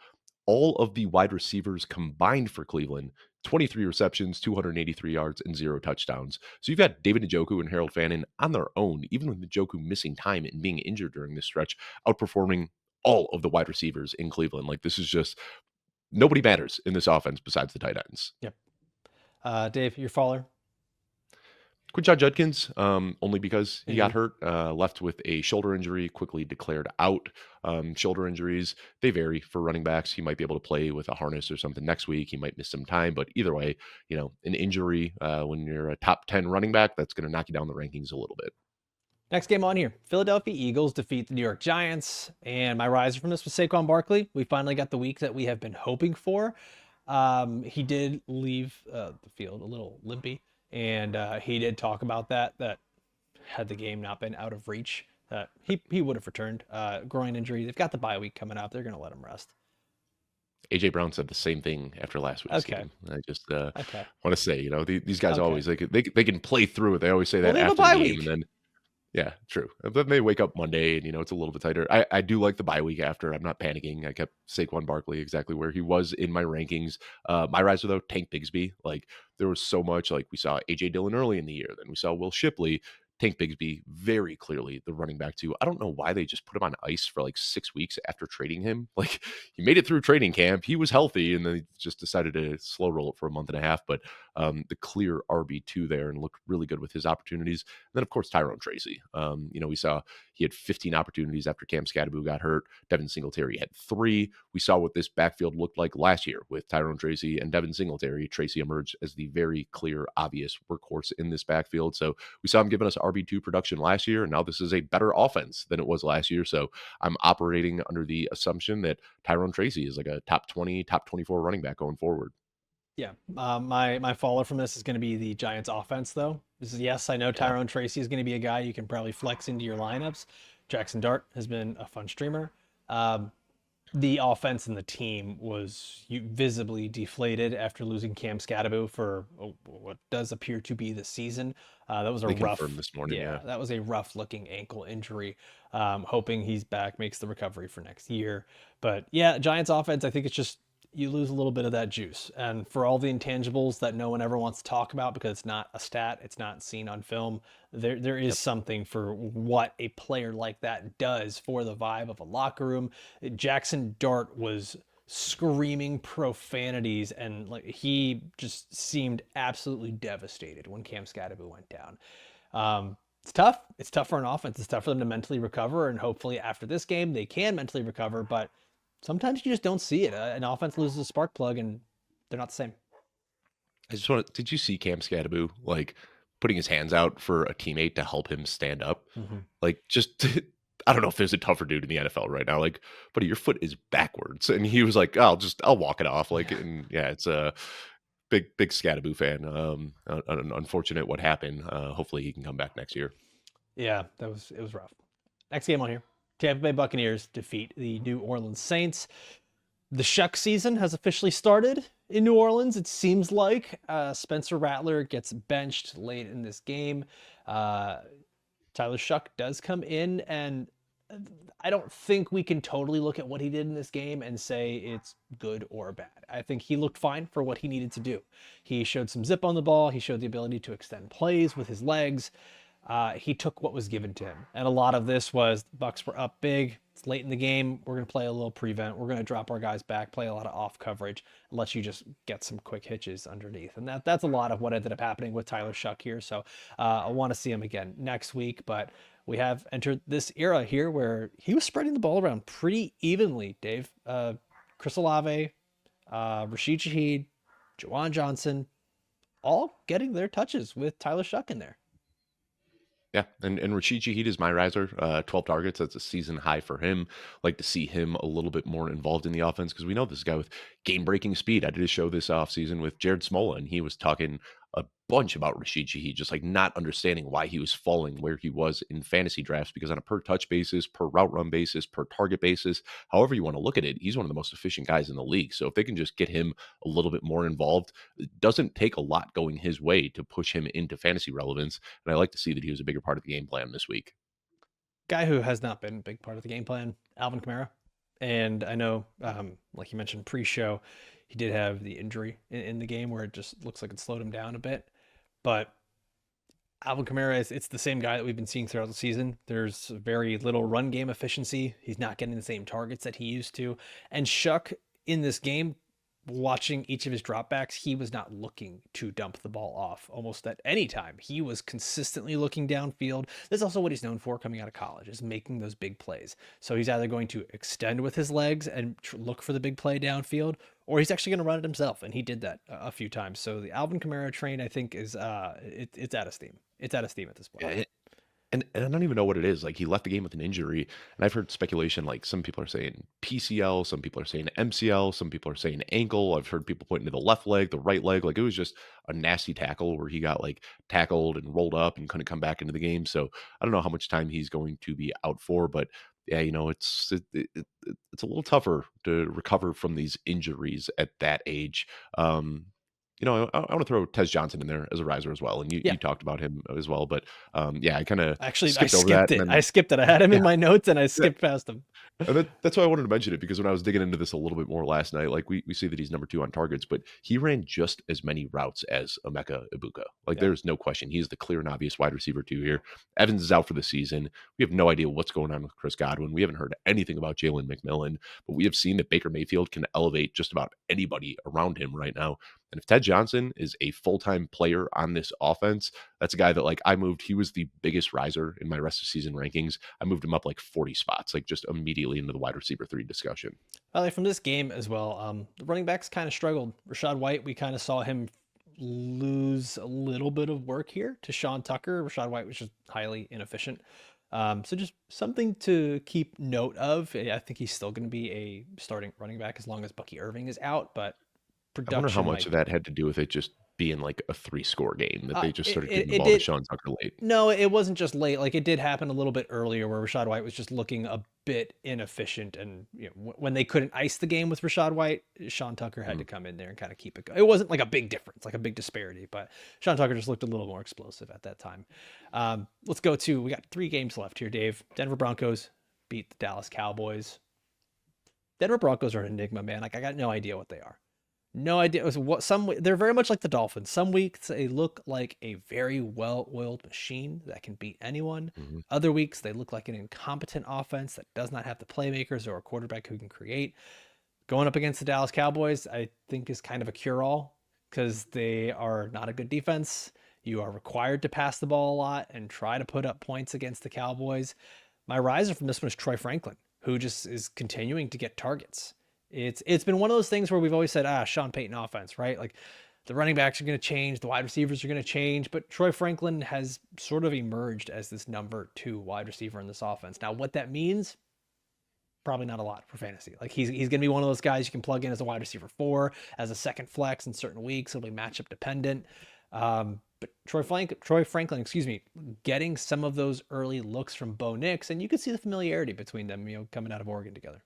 All of the wide receivers combined for Cleveland, 23 receptions, 283 yards, and 0 touchdowns. So you've got David Njoku and Harold Fannin on their own, even with Njoku missing time and being injured during this stretch, outperforming all of the wide receivers in Cleveland. Like this is just nobody matters in this offense besides the tight ends. Yep. Dave, your faller. Quinshon Judkins, only because he got Injury. hurt, left with a shoulder injury, quickly declared out. Shoulder injuries, they vary for running backs. He might be able to play with a harness or something next week. He might miss some time, but either way, an injury when you're a top 10 running back, that's going to knock you down the rankings a little bit. Next game on here, Philadelphia Eagles defeat the New York Giants. And my riser from this was Saquon Barkley. We finally got the week that we have been hoping for. He did leave the field a little limpy, and he did talk about that had the game not been out of reach, he would have returned. Groin injury. They've got the bye week coming up. They're going to let him rest. AJ Brown said the same thing after last week's Okay. game. I just Okay. want to say, these guys Okay. always they can play through it. They always say Well, that they have a after bye the game, week. and then yeah, true. Then they wake up Monday and, it's a little bit tighter. I do like the bye week after. I'm not panicking. I kept Saquon Barkley exactly where he was in my rankings. My riser, though, Tank Bigsby. Like, there was so much. Like, we saw A.J. Dillon early in the year. Then we saw Will Shipley. Tank Bigsby, very clearly the running back, too. I don't know why they just put him on ice for like 6 weeks after trading him. Like, he made it through training camp. He was healthy, and then he just decided to slow roll it for a month and a half. But the clear RB2 there and looked really good with his opportunities. And then, of course, Tyrone Tracy. We saw he had 15 opportunities after Cam Scatterbo got hurt. Devin Singletary had 3. We saw what this backfield looked like last year with Tyrone Tracy and Devin Singletary. Tracy emerged as the very clear, obvious workhorse in this backfield. So we saw him giving us RB2 production last year, and now this is a better offense than it was last year. So I'm operating under the assumption that Tyrone Tracy is like a top 20, top 24 running back going forward. Yeah. My follow from this is going to be the Giants offense, though. This is, yes, I know Yeah. Tyrone Tracy is going to be a guy you can probably flex into your lineups. Jackson Dart has been a fun streamer. The offense and the team was visibly deflated after losing Cam Scatterbo for what does appear to be the season. That was a They rough, confirmed this morning, yeah. that was a rough looking ankle injury. Hoping he's back, makes the recovery for next year. But yeah, Giants offense, I think it's just you lose a little bit of that juice. And for all the intangibles that no one ever wants to talk about because it's not a stat, it's not seen on film, there is something for what a player like that does for the vibe of a locker room. Jackson Dart was screaming profanities, and like he just seemed absolutely devastated when Cam Scatterbo went down. It's tough. It's tough for an offense. It's tough for them to mentally recover, and hopefully after this game they can mentally recover. But sometimes you just don't see it. An offense loses a spark plug, and they're not the same. I just want to, did you see Cam Scatterbo like putting his hands out for a teammate to help him stand up? Mm-hmm. Like, just, I don't know if there's a tougher dude in the NFL right now. Like, buddy, your foot is backwards. And he was like, I'll walk it off. Like, and yeah, it's a big Scatterbo fan. Unfortunate what happened. Hopefully he can come back next year. Yeah, it was rough. Next game on here. Tampa Bay Buccaneers defeat the New Orleans Saints. The Shuck season has officially started in New Orleans. It seems like Spencer Rattler gets benched late in this game. Tyler Shuck does come in, and I don't think we can totally look at what he did in this game and say it's good or bad. I think he looked fine for what he needed to do. He showed some zip on the ball. He showed the ability to extend plays with his legs. He took what was given to him. And a lot of this was the Bucs were up big. It's late in the game. We're going to play a little prevent. We're going to drop our guys back, play a lot of off coverage, and let you just get some quick hitches underneath. And that's a lot of what ended up happening with Tyler Shuck here. So I want to see him again next week. But we have entered this era here where he was spreading the ball around pretty evenly, Dave. Chris Olave, Rashid Shaheed, Jawan Johnson, all getting their touches with Tyler Shuck in there. Yeah, and Rashid Shaheed is my riser. 12 targets. That's a season high for him. Like to see him a little bit more involved in the offense because we know this guy with game-breaking speed. I did a show this offseason with Jared Smola, and he was talking a bunch about Rashid Shaheed, just like not understanding why he was falling where he was in fantasy drafts because on a per touch basis, per route run basis, per target basis, however you want to look at it, he's one of the most efficient guys in the league. So if they can just get him a little bit more involved, it doesn't take a lot going his way to push him into fantasy relevance. And I like to see that he was a bigger part of the game plan this week. Guy who has not been a big part of the game plan, Alvin Kamara. And I know, like you mentioned pre-show, he did have the injury in the game where it just looks like it slowed him down a bit. But Alvin Kamara it's the same guy that we've been seeing throughout the season. There's very little run game efficiency. He's not getting the same targets that he used to. And Shuck in this game, watching each of his dropbacks, he was not looking to dump the ball off almost at any time. He was consistently looking downfield. That's also what he's known for coming out of college, is making those big plays. So he's either going to extend with his legs and look for the big play downfield, or he's actually going to run it himself. And he did that a few times. So the Alvin Kamara train, I think, is it's out of steam. It's out of steam at this point. Yeah, and I don't even know what it is. Like he left the game with an injury, and I've heard speculation. Like some people are saying PCL, some people are saying MCL, some people are saying ankle. I've heard people pointing to the left leg, the right leg. Like it was just a nasty tackle where he got like tackled and rolled up and couldn't come back into the game. So I don't know how much time he's going to be out for, but yeah, it's a little tougher to recover from these injuries at that age. Um, I want to throw Tez Johnson in there as a riser as well, and you Yeah. talked about him as well, but yeah, I kind of Actually, I skipped over that, skipped and it. then I skipped it. I had him in yeah, my notes and I yeah, skipped past him. and that's why I wanted to mention it because when I was digging into this a little bit more last night, like we see that he's number 2 on targets, but he ran just as many routes as Emeka Ibuka. Like Yeah. there's no question, he's the clear and obvious wide receiver 2 here. Evans is out for the season. We have no idea what's going on with Chris Godwin. We haven't heard anything about Jalen McMillan, but we have seen that Baker Mayfield can elevate just about anybody around him right now. And if Ted Johnson is a full-time player on this offense, that's a guy that like I moved. He was the biggest riser in my rest of season rankings. I moved him up like 40 spots, like just immediately into the wide receiver 3 discussion. Like from this game as well, the running backs kind of struggled. Rashad White, we kind of saw him lose a little bit of work here to Sean Tucker. Rashad White was just highly inefficient. So just something to keep note of. I think he's still going to be a starting running back as long as Bucky Irving is out, but I wonder how production much might of that had to do with it just being like a 3-score game that they just it, started it, giving the it ball to did. Sean Tucker late. No, it wasn't just late. Like it did happen a little bit earlier where Rashad White was just looking a bit inefficient. And when they couldn't ice the game with Rashad White, Sean Tucker had to come in there and kind of keep it going. It wasn't like a big difference, like a big disparity, but Sean Tucker just looked a little more explosive at that time. Let's go to, we got 3 games left here, Dave. Denver Broncos beat the Dallas Cowboys. Denver Broncos are an enigma, man. Like I got no idea what they are. No idea. It was what they're very much like the Dolphins. Some weeks they look like a very well-oiled machine that can beat anyone. Hmm. Other weeks they look like an incompetent offense that does not have the playmakers or a quarterback who can create. Going up against the Dallas Cowboys, I think is kind of a cure-all because they are not a good defense. You are required to pass the ball a lot and try to put up points against the Cowboys. My riser from this one is Troy Franklin, who just is continuing to get targets. It's been one of those things where we've always said, Sean Payton offense, right? Like the running backs are going to change, the wide receivers are going to change, but Troy Franklin has sort of emerged as this number 2 wide receiver in this offense. Now, what that means, probably not a lot for fantasy. Like he's going to be one of those guys you can plug in as a wide receiver 4, as a second flex in certain weeks. It'll be matchup dependent. But Troy Franklin, getting some of those early looks from Bo Nix, and you can see the familiarity between them, coming out of Oregon together.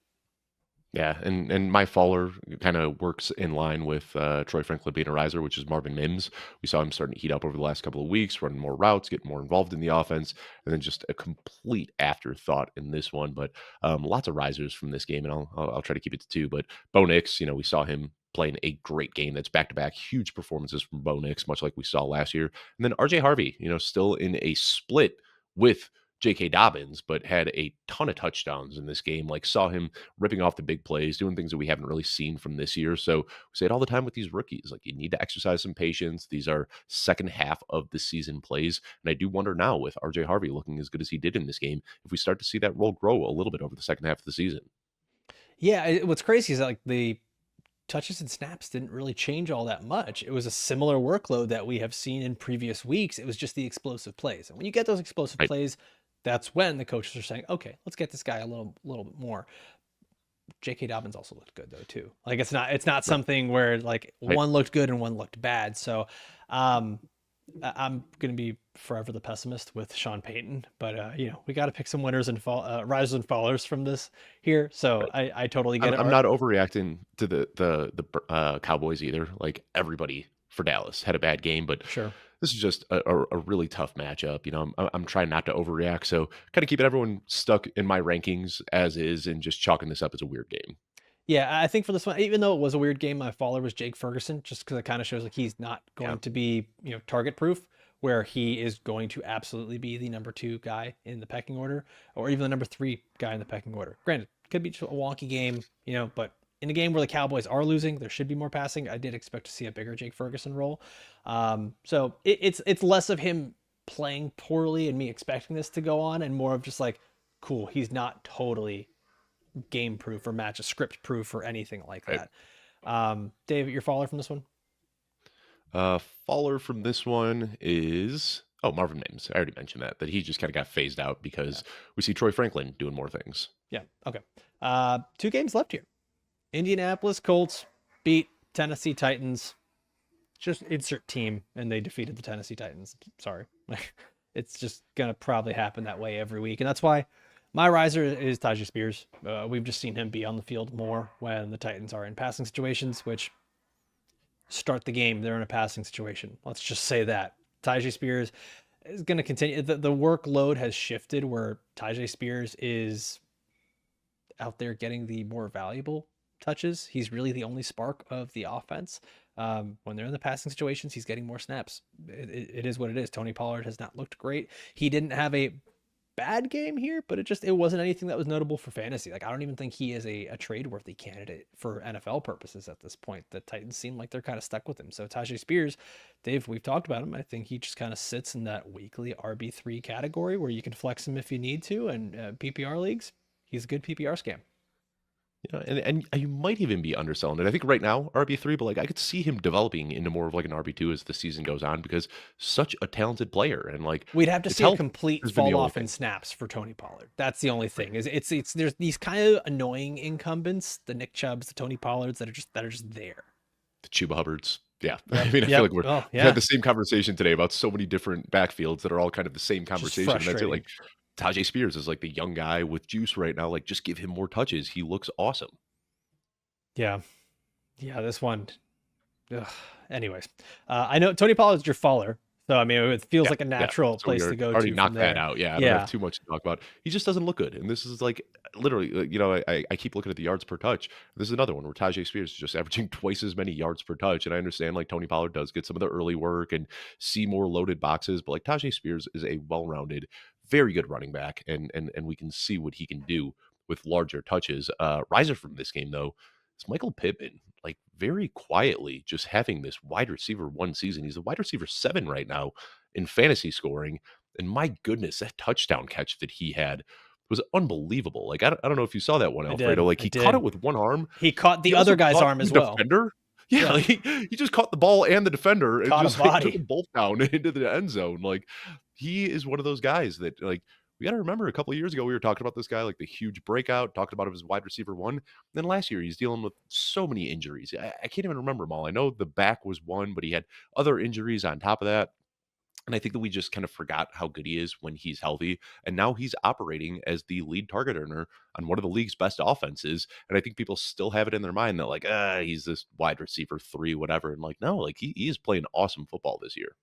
Yeah, and my faller kind of works in line with Troy Franklin being a riser, which is Marvin Mims. We saw him starting to heat up over the last couple of weeks, running more routes, getting more involved in the offense, and then just a complete afterthought in this one. But lots of risers from this game, and I'll try to keep it to 2. But Bo Nix, we saw him playing a great game. That's back-to-back huge performances from Bo Nix, much like we saw last year. And then RJ Harvey, still in a split with J.K. Dobbins, but had a ton of touchdowns in this game. Like saw him ripping off the big plays, doing things that we haven't really seen from this year. So we say it all the time with these rookies. Like you need to exercise some patience. These are second half of the season plays. And I do wonder now with RJ Harvey looking as good as he did in this game, if we start to see that role grow a little bit over the second half of the season. Yeah, what's crazy is that like the touches and snaps didn't really change all that much. It was a similar workload that we have seen in previous weeks. It was just the explosive plays. And when you get those explosive Right. plays, that's when the coaches are saying, okay, let's get this guy a little bit more. J.K. Dobbins also looked good though too. Like it's not something where like Right. one looked good and one looked bad. So I'm gonna be forever the pessimist with Sean Payton, but we got to pick some winners and risers and fallers from this here. So I totally get it. I'm not overreacting to the Cowboys either. Like everybody for Dallas had a bad game, but Sure. this is just a really tough matchup. I'm trying not to overreact, so kind of keeping everyone stuck in my rankings as is, and just chalking this up as a weird game. Yeah, I think for this one, even though it was a weird game, my faller was Jake Ferguson, just because it kind of shows like he's not Yeah, going to be, target proof. where he is going to absolutely be the number 2 guy in the pecking order, or even the number 3 guy in the pecking order. Granted, could be just a wonky game, but in a game where the Cowboys are losing, there should be more passing. I did expect to see a bigger Jake Ferguson role. So it's less of him playing poorly and me expecting this to go on, and more of just like, cool, he's not totally game proof or match a script proof or anything like that. Dave, your faller from this one? Faller from this one is Marvin Mims. I already mentioned that he just kind of got phased out because we see Troy Franklin doing more things. Yeah. Okay. 2 games left here. Indianapolis Colts beat Tennessee Titans. Just insert team, and they defeated the Tennessee Titans. Sorry. It's just going to probably happen that way every week. And that's why my riser is Tyjae Spears. We've just seen him be on the field more when the Titans are in passing situations, which start the game, they're in a passing situation. Let's just say that. Tyjae Spears is going to continue. The workload has shifted where Tyjae Spears is out there getting the more valuable touches. He's really the only spark of the offense. When they're in the passing situations, he's getting more snaps. It is what it is. Tony Pollard has not looked great. He didn't have a bad game here, but it wasn't anything that was notable for fantasy. Like, I don't even think he is a trade-worthy candidate for NFL purposes at this point. The Titans seem like they're kind of stuck with him. So Tyjae Spears, Dave, we've talked about him. I think he just kind of sits in that weekly RB3 category where you can flex him if you need to, and PPR leagues, he's a good PPR scam. Yeah, and you might even be underselling it. I think right now RB3, but like I could see him developing into more of like an RB2 as the season goes on because such a talented player, and like we'd have to see a complete fall off in thing. snaps for Tony Pollard. That's the only thing. Is it's there's these kind of annoying incumbents, the Nick Chubbs, the Tony Pollards that are just there. The Chuba Hubbards. Yeah. Yep. I mean, I feel like we yeah. had the same conversation today about so many different backfields that are all kind of the same conversation. That's it. frustrating. Like Tyjae Spears is like the young guy with juice right now. Like, just give him more touches. He looks awesome. Yeah. This one. Ugh. Anyways, I know Tony Pollard's your faller, so I mean it feels like a natural So place we to go already to. knocked From there. that out. Yeah, I don't have too much to talk about. He just doesn't look good, and this is like literally, I keep looking at the yards per touch. This is another one where Tyjae Spears is just averaging twice as many yards per touch, and I understand like Tony Pollard does get some of the early work and see more loaded boxes, but like Tyjae Spears is a well-rounded, very good running back, and we can see what he can do with larger touches. Riser from this game though, it's Michael Pittman, like very quietly just having this wide receiver 1 season. He's a wide receiver 7 right now in fantasy scoring. And my goodness, that touchdown catch that he had was unbelievable. Like, I don't know if you saw that one, Alfredo. Like, he caught it with one arm. He caught the He other also guy's caught arm as the well. defender. Yeah, like, he just caught the ball and the defender and Caught a just like, body. took them both down into the end zone. Like, he is one of those guys that, like, we got to remember a couple of years ago, we were talking about this guy, like the huge breakout, talked about him as wide receiver 1. Then last year, he's dealing with so many injuries. I can't even remember them all. I know the back was one, but he had other injuries on top of that. And I think that we just kind of forgot how good he is when he's healthy. And now he's operating as the lead target earner on one of the league's best offenses. And I think people still have it in their mind that like, he's this wide receiver 3, whatever. And like, no, like he is playing awesome football this year.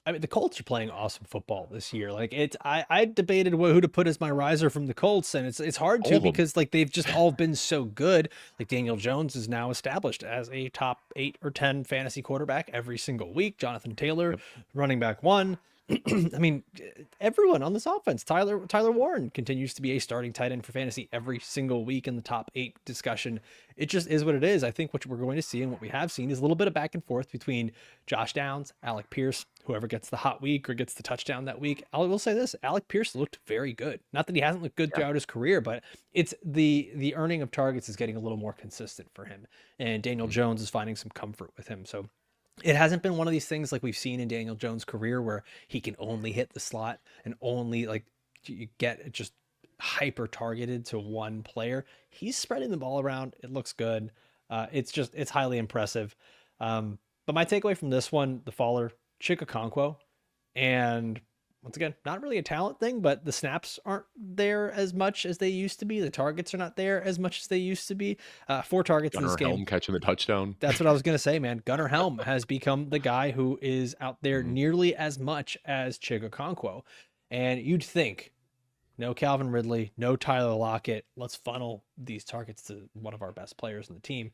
I mean, the Colts are playing awesome football this year. Like I debated who to put as my riser from the Colts, and it's hard to because like they've just all been so good. Like Daniel Jones is now established as a top 8 or 10 fantasy quarterback every single week. Jonathan Taylor, running back 1. I mean, everyone on this offense, Tyler Warren continues to be a starting tight end for fantasy every single week in the top 8 discussion. It just is what it is. I think what we're going to see and what we have seen is a little bit of back and forth between Josh Downs, Alec Pierce, whoever gets the hot week or gets the touchdown that week. I will say this, Alec Pierce looked very good. Not that he hasn't looked good throughout his career, but it's the earning of targets is getting a little more consistent for him. And Daniel Jones is finding some comfort with him. So it hasn't been one of these things like we've seen in Daniel Jones' career where he can only hit the slot and only like you get just hyper targeted to one player. He's spreading the ball around. It looks good. It's highly impressive. But my takeaway from this one, the faller, Chig Okonkwo, and once again, not really a talent thing, but the snaps aren't there as much as they used to be. The targets are not there as much as they used to be. 4 targets in this game. Helm catching the touchdown. That's what I was going to say, man. Gunnar Helm has become the guy who is out there nearly as much as Chig Okonkwo. And you'd think, no Calvin Ridley, no Tyler Lockett. Let's funnel these targets to one of our best players in the team.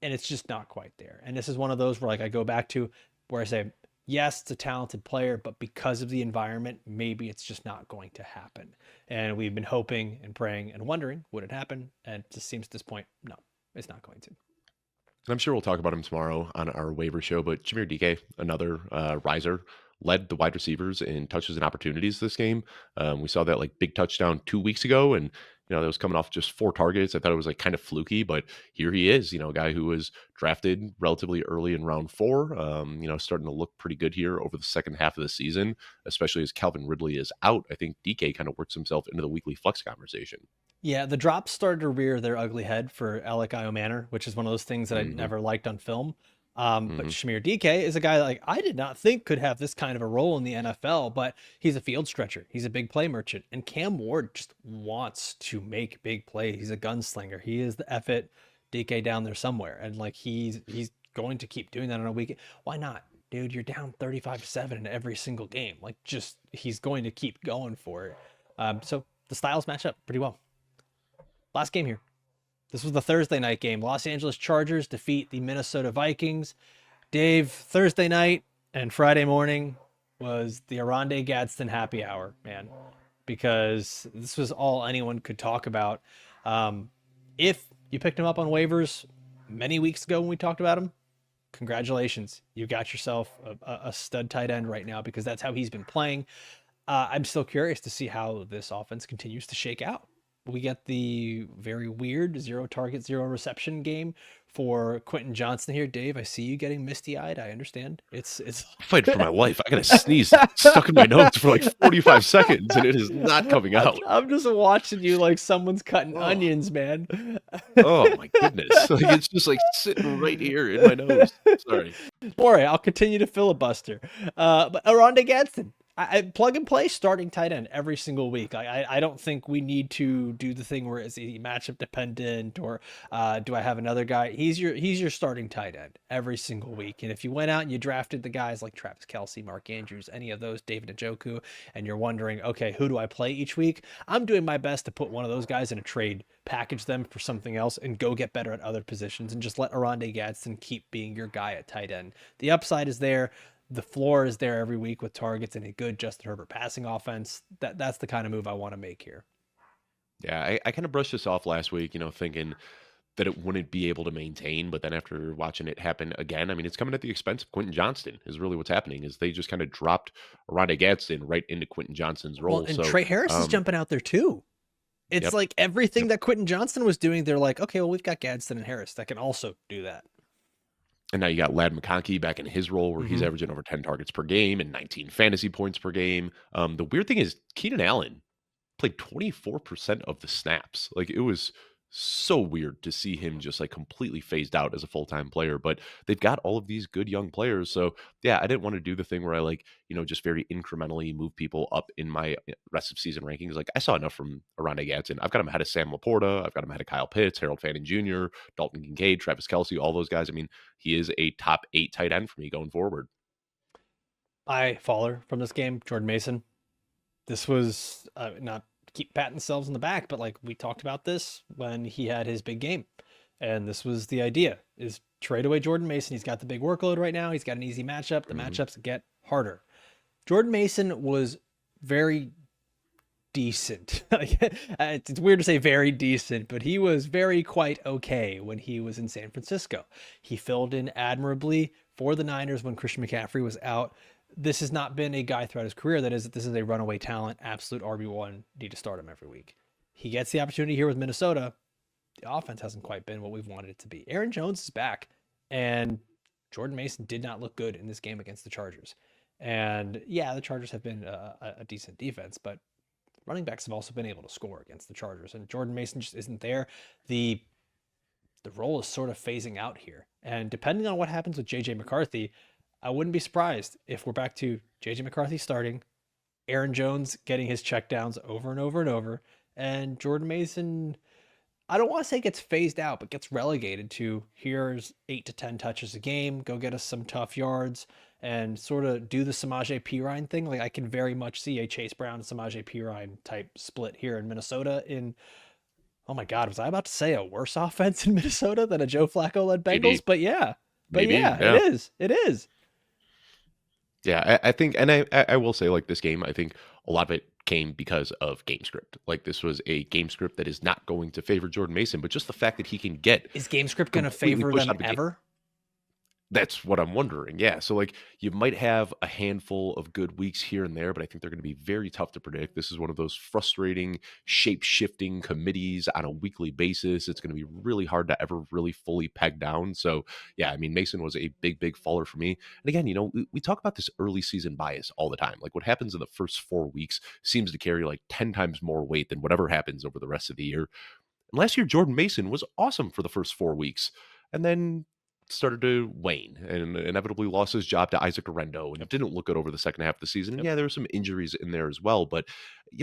And it's just not quite there. And this is one of those where like I go back to where I say, yes, it's a talented player, but because of the environment, maybe it's just not going to happen. And we've been hoping and praying and wondering, would it happen? And it just seems at this point, no, it's not going to. And I'm sure we'll talk about him tomorrow on our waiver show. But Jameer DK, another riser, led the wide receivers in touches and opportunities this game. We saw that like big touchdown 2 weeks ago, and that was coming off just 4 targets. I thought it was like kind of fluky, but here he is. A guy who was drafted relatively early in round 4. Starting to look pretty good here over the second half of the season, especially as Calvin Ridley is out. I think DK kind of works himself into the weekly flex conversation. Yeah, the drops started to rear their ugly head for Alec Manor, which is one of those things that I hmm never liked on film. But hmm Shamir DK is a guy that, like, I did not think could have this kind of a role in the NFL, but he's a field stretcher. He's a big play merchant. And Cam Ward just wants to make big plays. He's a gunslinger. He is the F it DK down there somewhere. And like he's going to keep doing that on a weekend. Why not? Dude, you're down 35-7 in every single game. Like, just he's going to keep going for it. So the styles match up pretty well. Last game here. This was the Thursday night game. Los Angeles Chargers defeat the Minnesota Vikings. Dave, Thursday night and Friday morning was the Aronde Gadsden happy hour, man, because this was all anyone could talk about. If you picked him up on waivers many weeks ago when we talked about him, congratulations. You got yourself a stud tight end right now, because that's how he's been playing. I'm still curious to see how this offense continues to shake out. We get the very weird 0 target, 0 reception game for Quentin Johnson here. Dave, I see you getting misty-eyed. I understand. It's I'm fighting for my life. I got a sneeze stuck in my nose for like 45 seconds, and it is not coming out. I'm just watching you like someone's cutting Oh. onions, man. Oh my goodness. Like, it's just like sitting right here in my nose. Sorry. Don't worry, I'll continue to filibuster. But Aronde Gadsden, I plug and play starting tight end every single week. I don't think we need to do the thing where it's matchup dependent, or do I have another guy? He's your starting tight end every single week. And if you went out and you drafted the guys like Travis Kelce, Mark Andrews, any of those, David Njoku, and you're wondering, okay, who do I play each week? I'm doing my best to put one of those guys in a trade, package them for something else, and go get better at other positions, and just let Aronde Gadsden keep being your guy at tight end. The upside is there. The floor is there every week with targets and a good Justin Herbert passing offense. That's the kind of move I want to make here. Yeah, I kind of brushed this off last week, thinking that it wouldn't be able to maintain. But then after watching it happen again, I mean, it's coming at the expense of Quentin Johnston is really what's happening, is they just kind of dropped Aronde Gadsden right into Quentin Johnston's role. Well, and so Trey Harris is jumping out there too. It's Yep. like everything Yep. that Quentin Johnston was doing, they're like, okay, well, we've got Gadsden and Harris that can also do that. And now you got Lad McConkey back in his role where he's averaging over 10 targets per game and 19 fantasy points per game. The weird thing is Keenan Allen played 24% of the snaps. Like, it was so weird to see him just like completely phased out as a full-time player, but they've got all of these good young players. So yeah, I didn't want to do the thing where I like, just very incrementally move people up in my rest of season rankings. Like, I saw enough from Aronde Gadsden. I've got him ahead of Sam Laporta. I've got him ahead of Kyle Pitts, Harold Fanning Jr., Dalton Kincaid, Travis Kelce, all those guys. I mean, he is a top 8 tight end for me going forward. I faller from this game, Jordan Mason. This was not keep patting themselves in the back, but like we talked about this when he had his big game. And this was the idea, is trade away Jordan Mason. He's got the big workload right now. He's got an easy matchup. The matchups get harder. Jordan Mason was very decent. It's weird to say very decent, but he was quite okay when he was in San Francisco. He filled in admirably for the Niners when Christian McCaffrey was out. This has not been a guy throughout his career this is a runaway talent, absolute RB1, need to start him every week. He gets the opportunity here with Minnesota. The offense hasn't quite been what we've wanted it to be. Aaron Jones is back, and Jordan Mason did not look good in this game against the Chargers. And yeah, the Chargers have been a decent defense, but running backs have also been able to score against the Chargers, and Jordan Mason just isn't there. The role is sort of phasing out here, and depending on what happens with JJ McCarthy, I wouldn't be surprised if we're back to JJ McCarthy starting, Aaron Jones getting his checkdowns over and over and over, and Jordan Mason, I don't want to say gets phased out, but gets relegated to here's 8 to 10 touches a game, go get us some tough yards, and sort of do the Samaje Perine thing. Like, I can very much see a Chase Brown, Samaje Perine type split here in Minnesota. Oh my God, was I about to say a worse offense in Minnesota than a Joe Flacco led Bengals? Maybe. But yeah, Maybe, yeah, yeah. it is. Yeah, I think, and I will say, like, this game, I think a lot of it came because of game script. Like, this was a game script that is not going to favor Jordan Mason, but just the fact that he can get Is GameScript going to completely favor pushed them out of a game. ever? That's what I'm wondering. Yeah. So, like, you might have a handful of good weeks here and there, but I think they're going to be very tough to predict. This is one of those frustrating, shape shifting committees on a weekly basis. It's going to be really hard to ever really fully peg down. So, yeah, I mean, Mason was a big, big faller for me. And again, we talk about this early season bias all the time. Like, what happens in the first 4 weeks seems to carry like 10 times more weight than whatever happens over the rest of the year. And last year, Jordan Mason was awesome for the first 4 weeks and then started to wane and inevitably lost his job to Isaac Arendo and Yep. didn't look good over the second half of the season. And Yep. yeah, there were some injuries in there as well. But,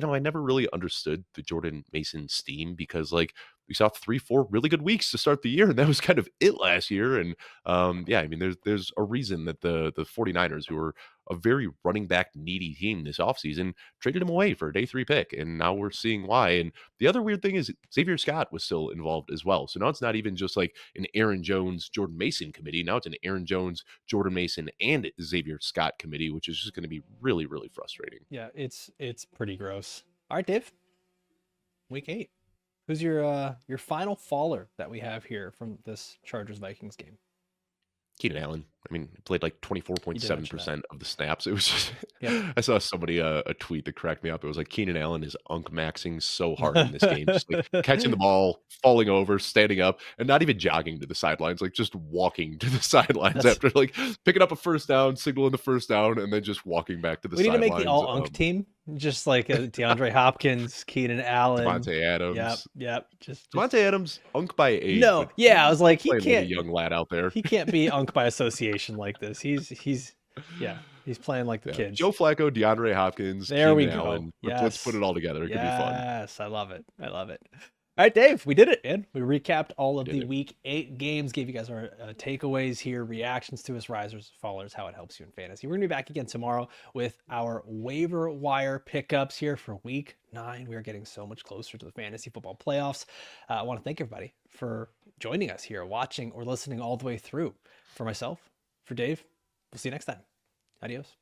I never really understood the Jordan Mason steam because, like, we saw 3, 4 really good weeks to start the year, and that was kind of it last year. And yeah, I mean, there's a reason that the 49ers, who are a very running back needy team this offseason, traded him away for a day 3 pick. And now we're seeing why. And the other weird thing is Xavier Scott was still involved as well. So now it's not even just like an Aaron Jones, Jordan Mason committee. Now it's an Aaron Jones, Jordan Mason, and Xavier Scott committee, which is just going to be really, really frustrating. Yeah, it's pretty gross. All right, Dave. Week 8. Who's your final faller that we have here from this Chargers Vikings game? Keenan Allen. I mean, he played like You did mention that. 24.7% of the snaps. It was just, Yep. I saw somebody, a tweet that cracked me up. It was like Keenan Allen is unk maxing so hard in this game, just like catching the ball, falling over, standing up, and not even jogging to the sidelines, like just walking to the sidelines That's after like picking up a first down, signaling the first down, and then just walking back to the we need to make the sidelines. all unk team, just like DeAndre Hopkins, Keenan Allen. Devontae Yep, Adams. yep. Just Devontae Adams, unk by age, no, but yeah. I was like, playing like a young lad out there. he can't be unk by association like this. Yeah, he's playing like the Yeah. kids. Joe Flacco, DeAndre Hopkins, There we Keenan go. Allen. Yes. Let's put it all together. It could be fun. Yes, I love it. I love it. All right, Dave, we did it, man. We recapped all of Did the it. week 8 games, gave you guys our takeaways here, reactions to us, risers, fallers, how it helps you in fantasy. We're going to be back again tomorrow with our waiver wire pickups here for week 9. We are getting so much closer to the fantasy football playoffs. I want to thank everybody for joining us here, watching or listening all the way through. For myself, for Dave, we'll see you next time. Adios.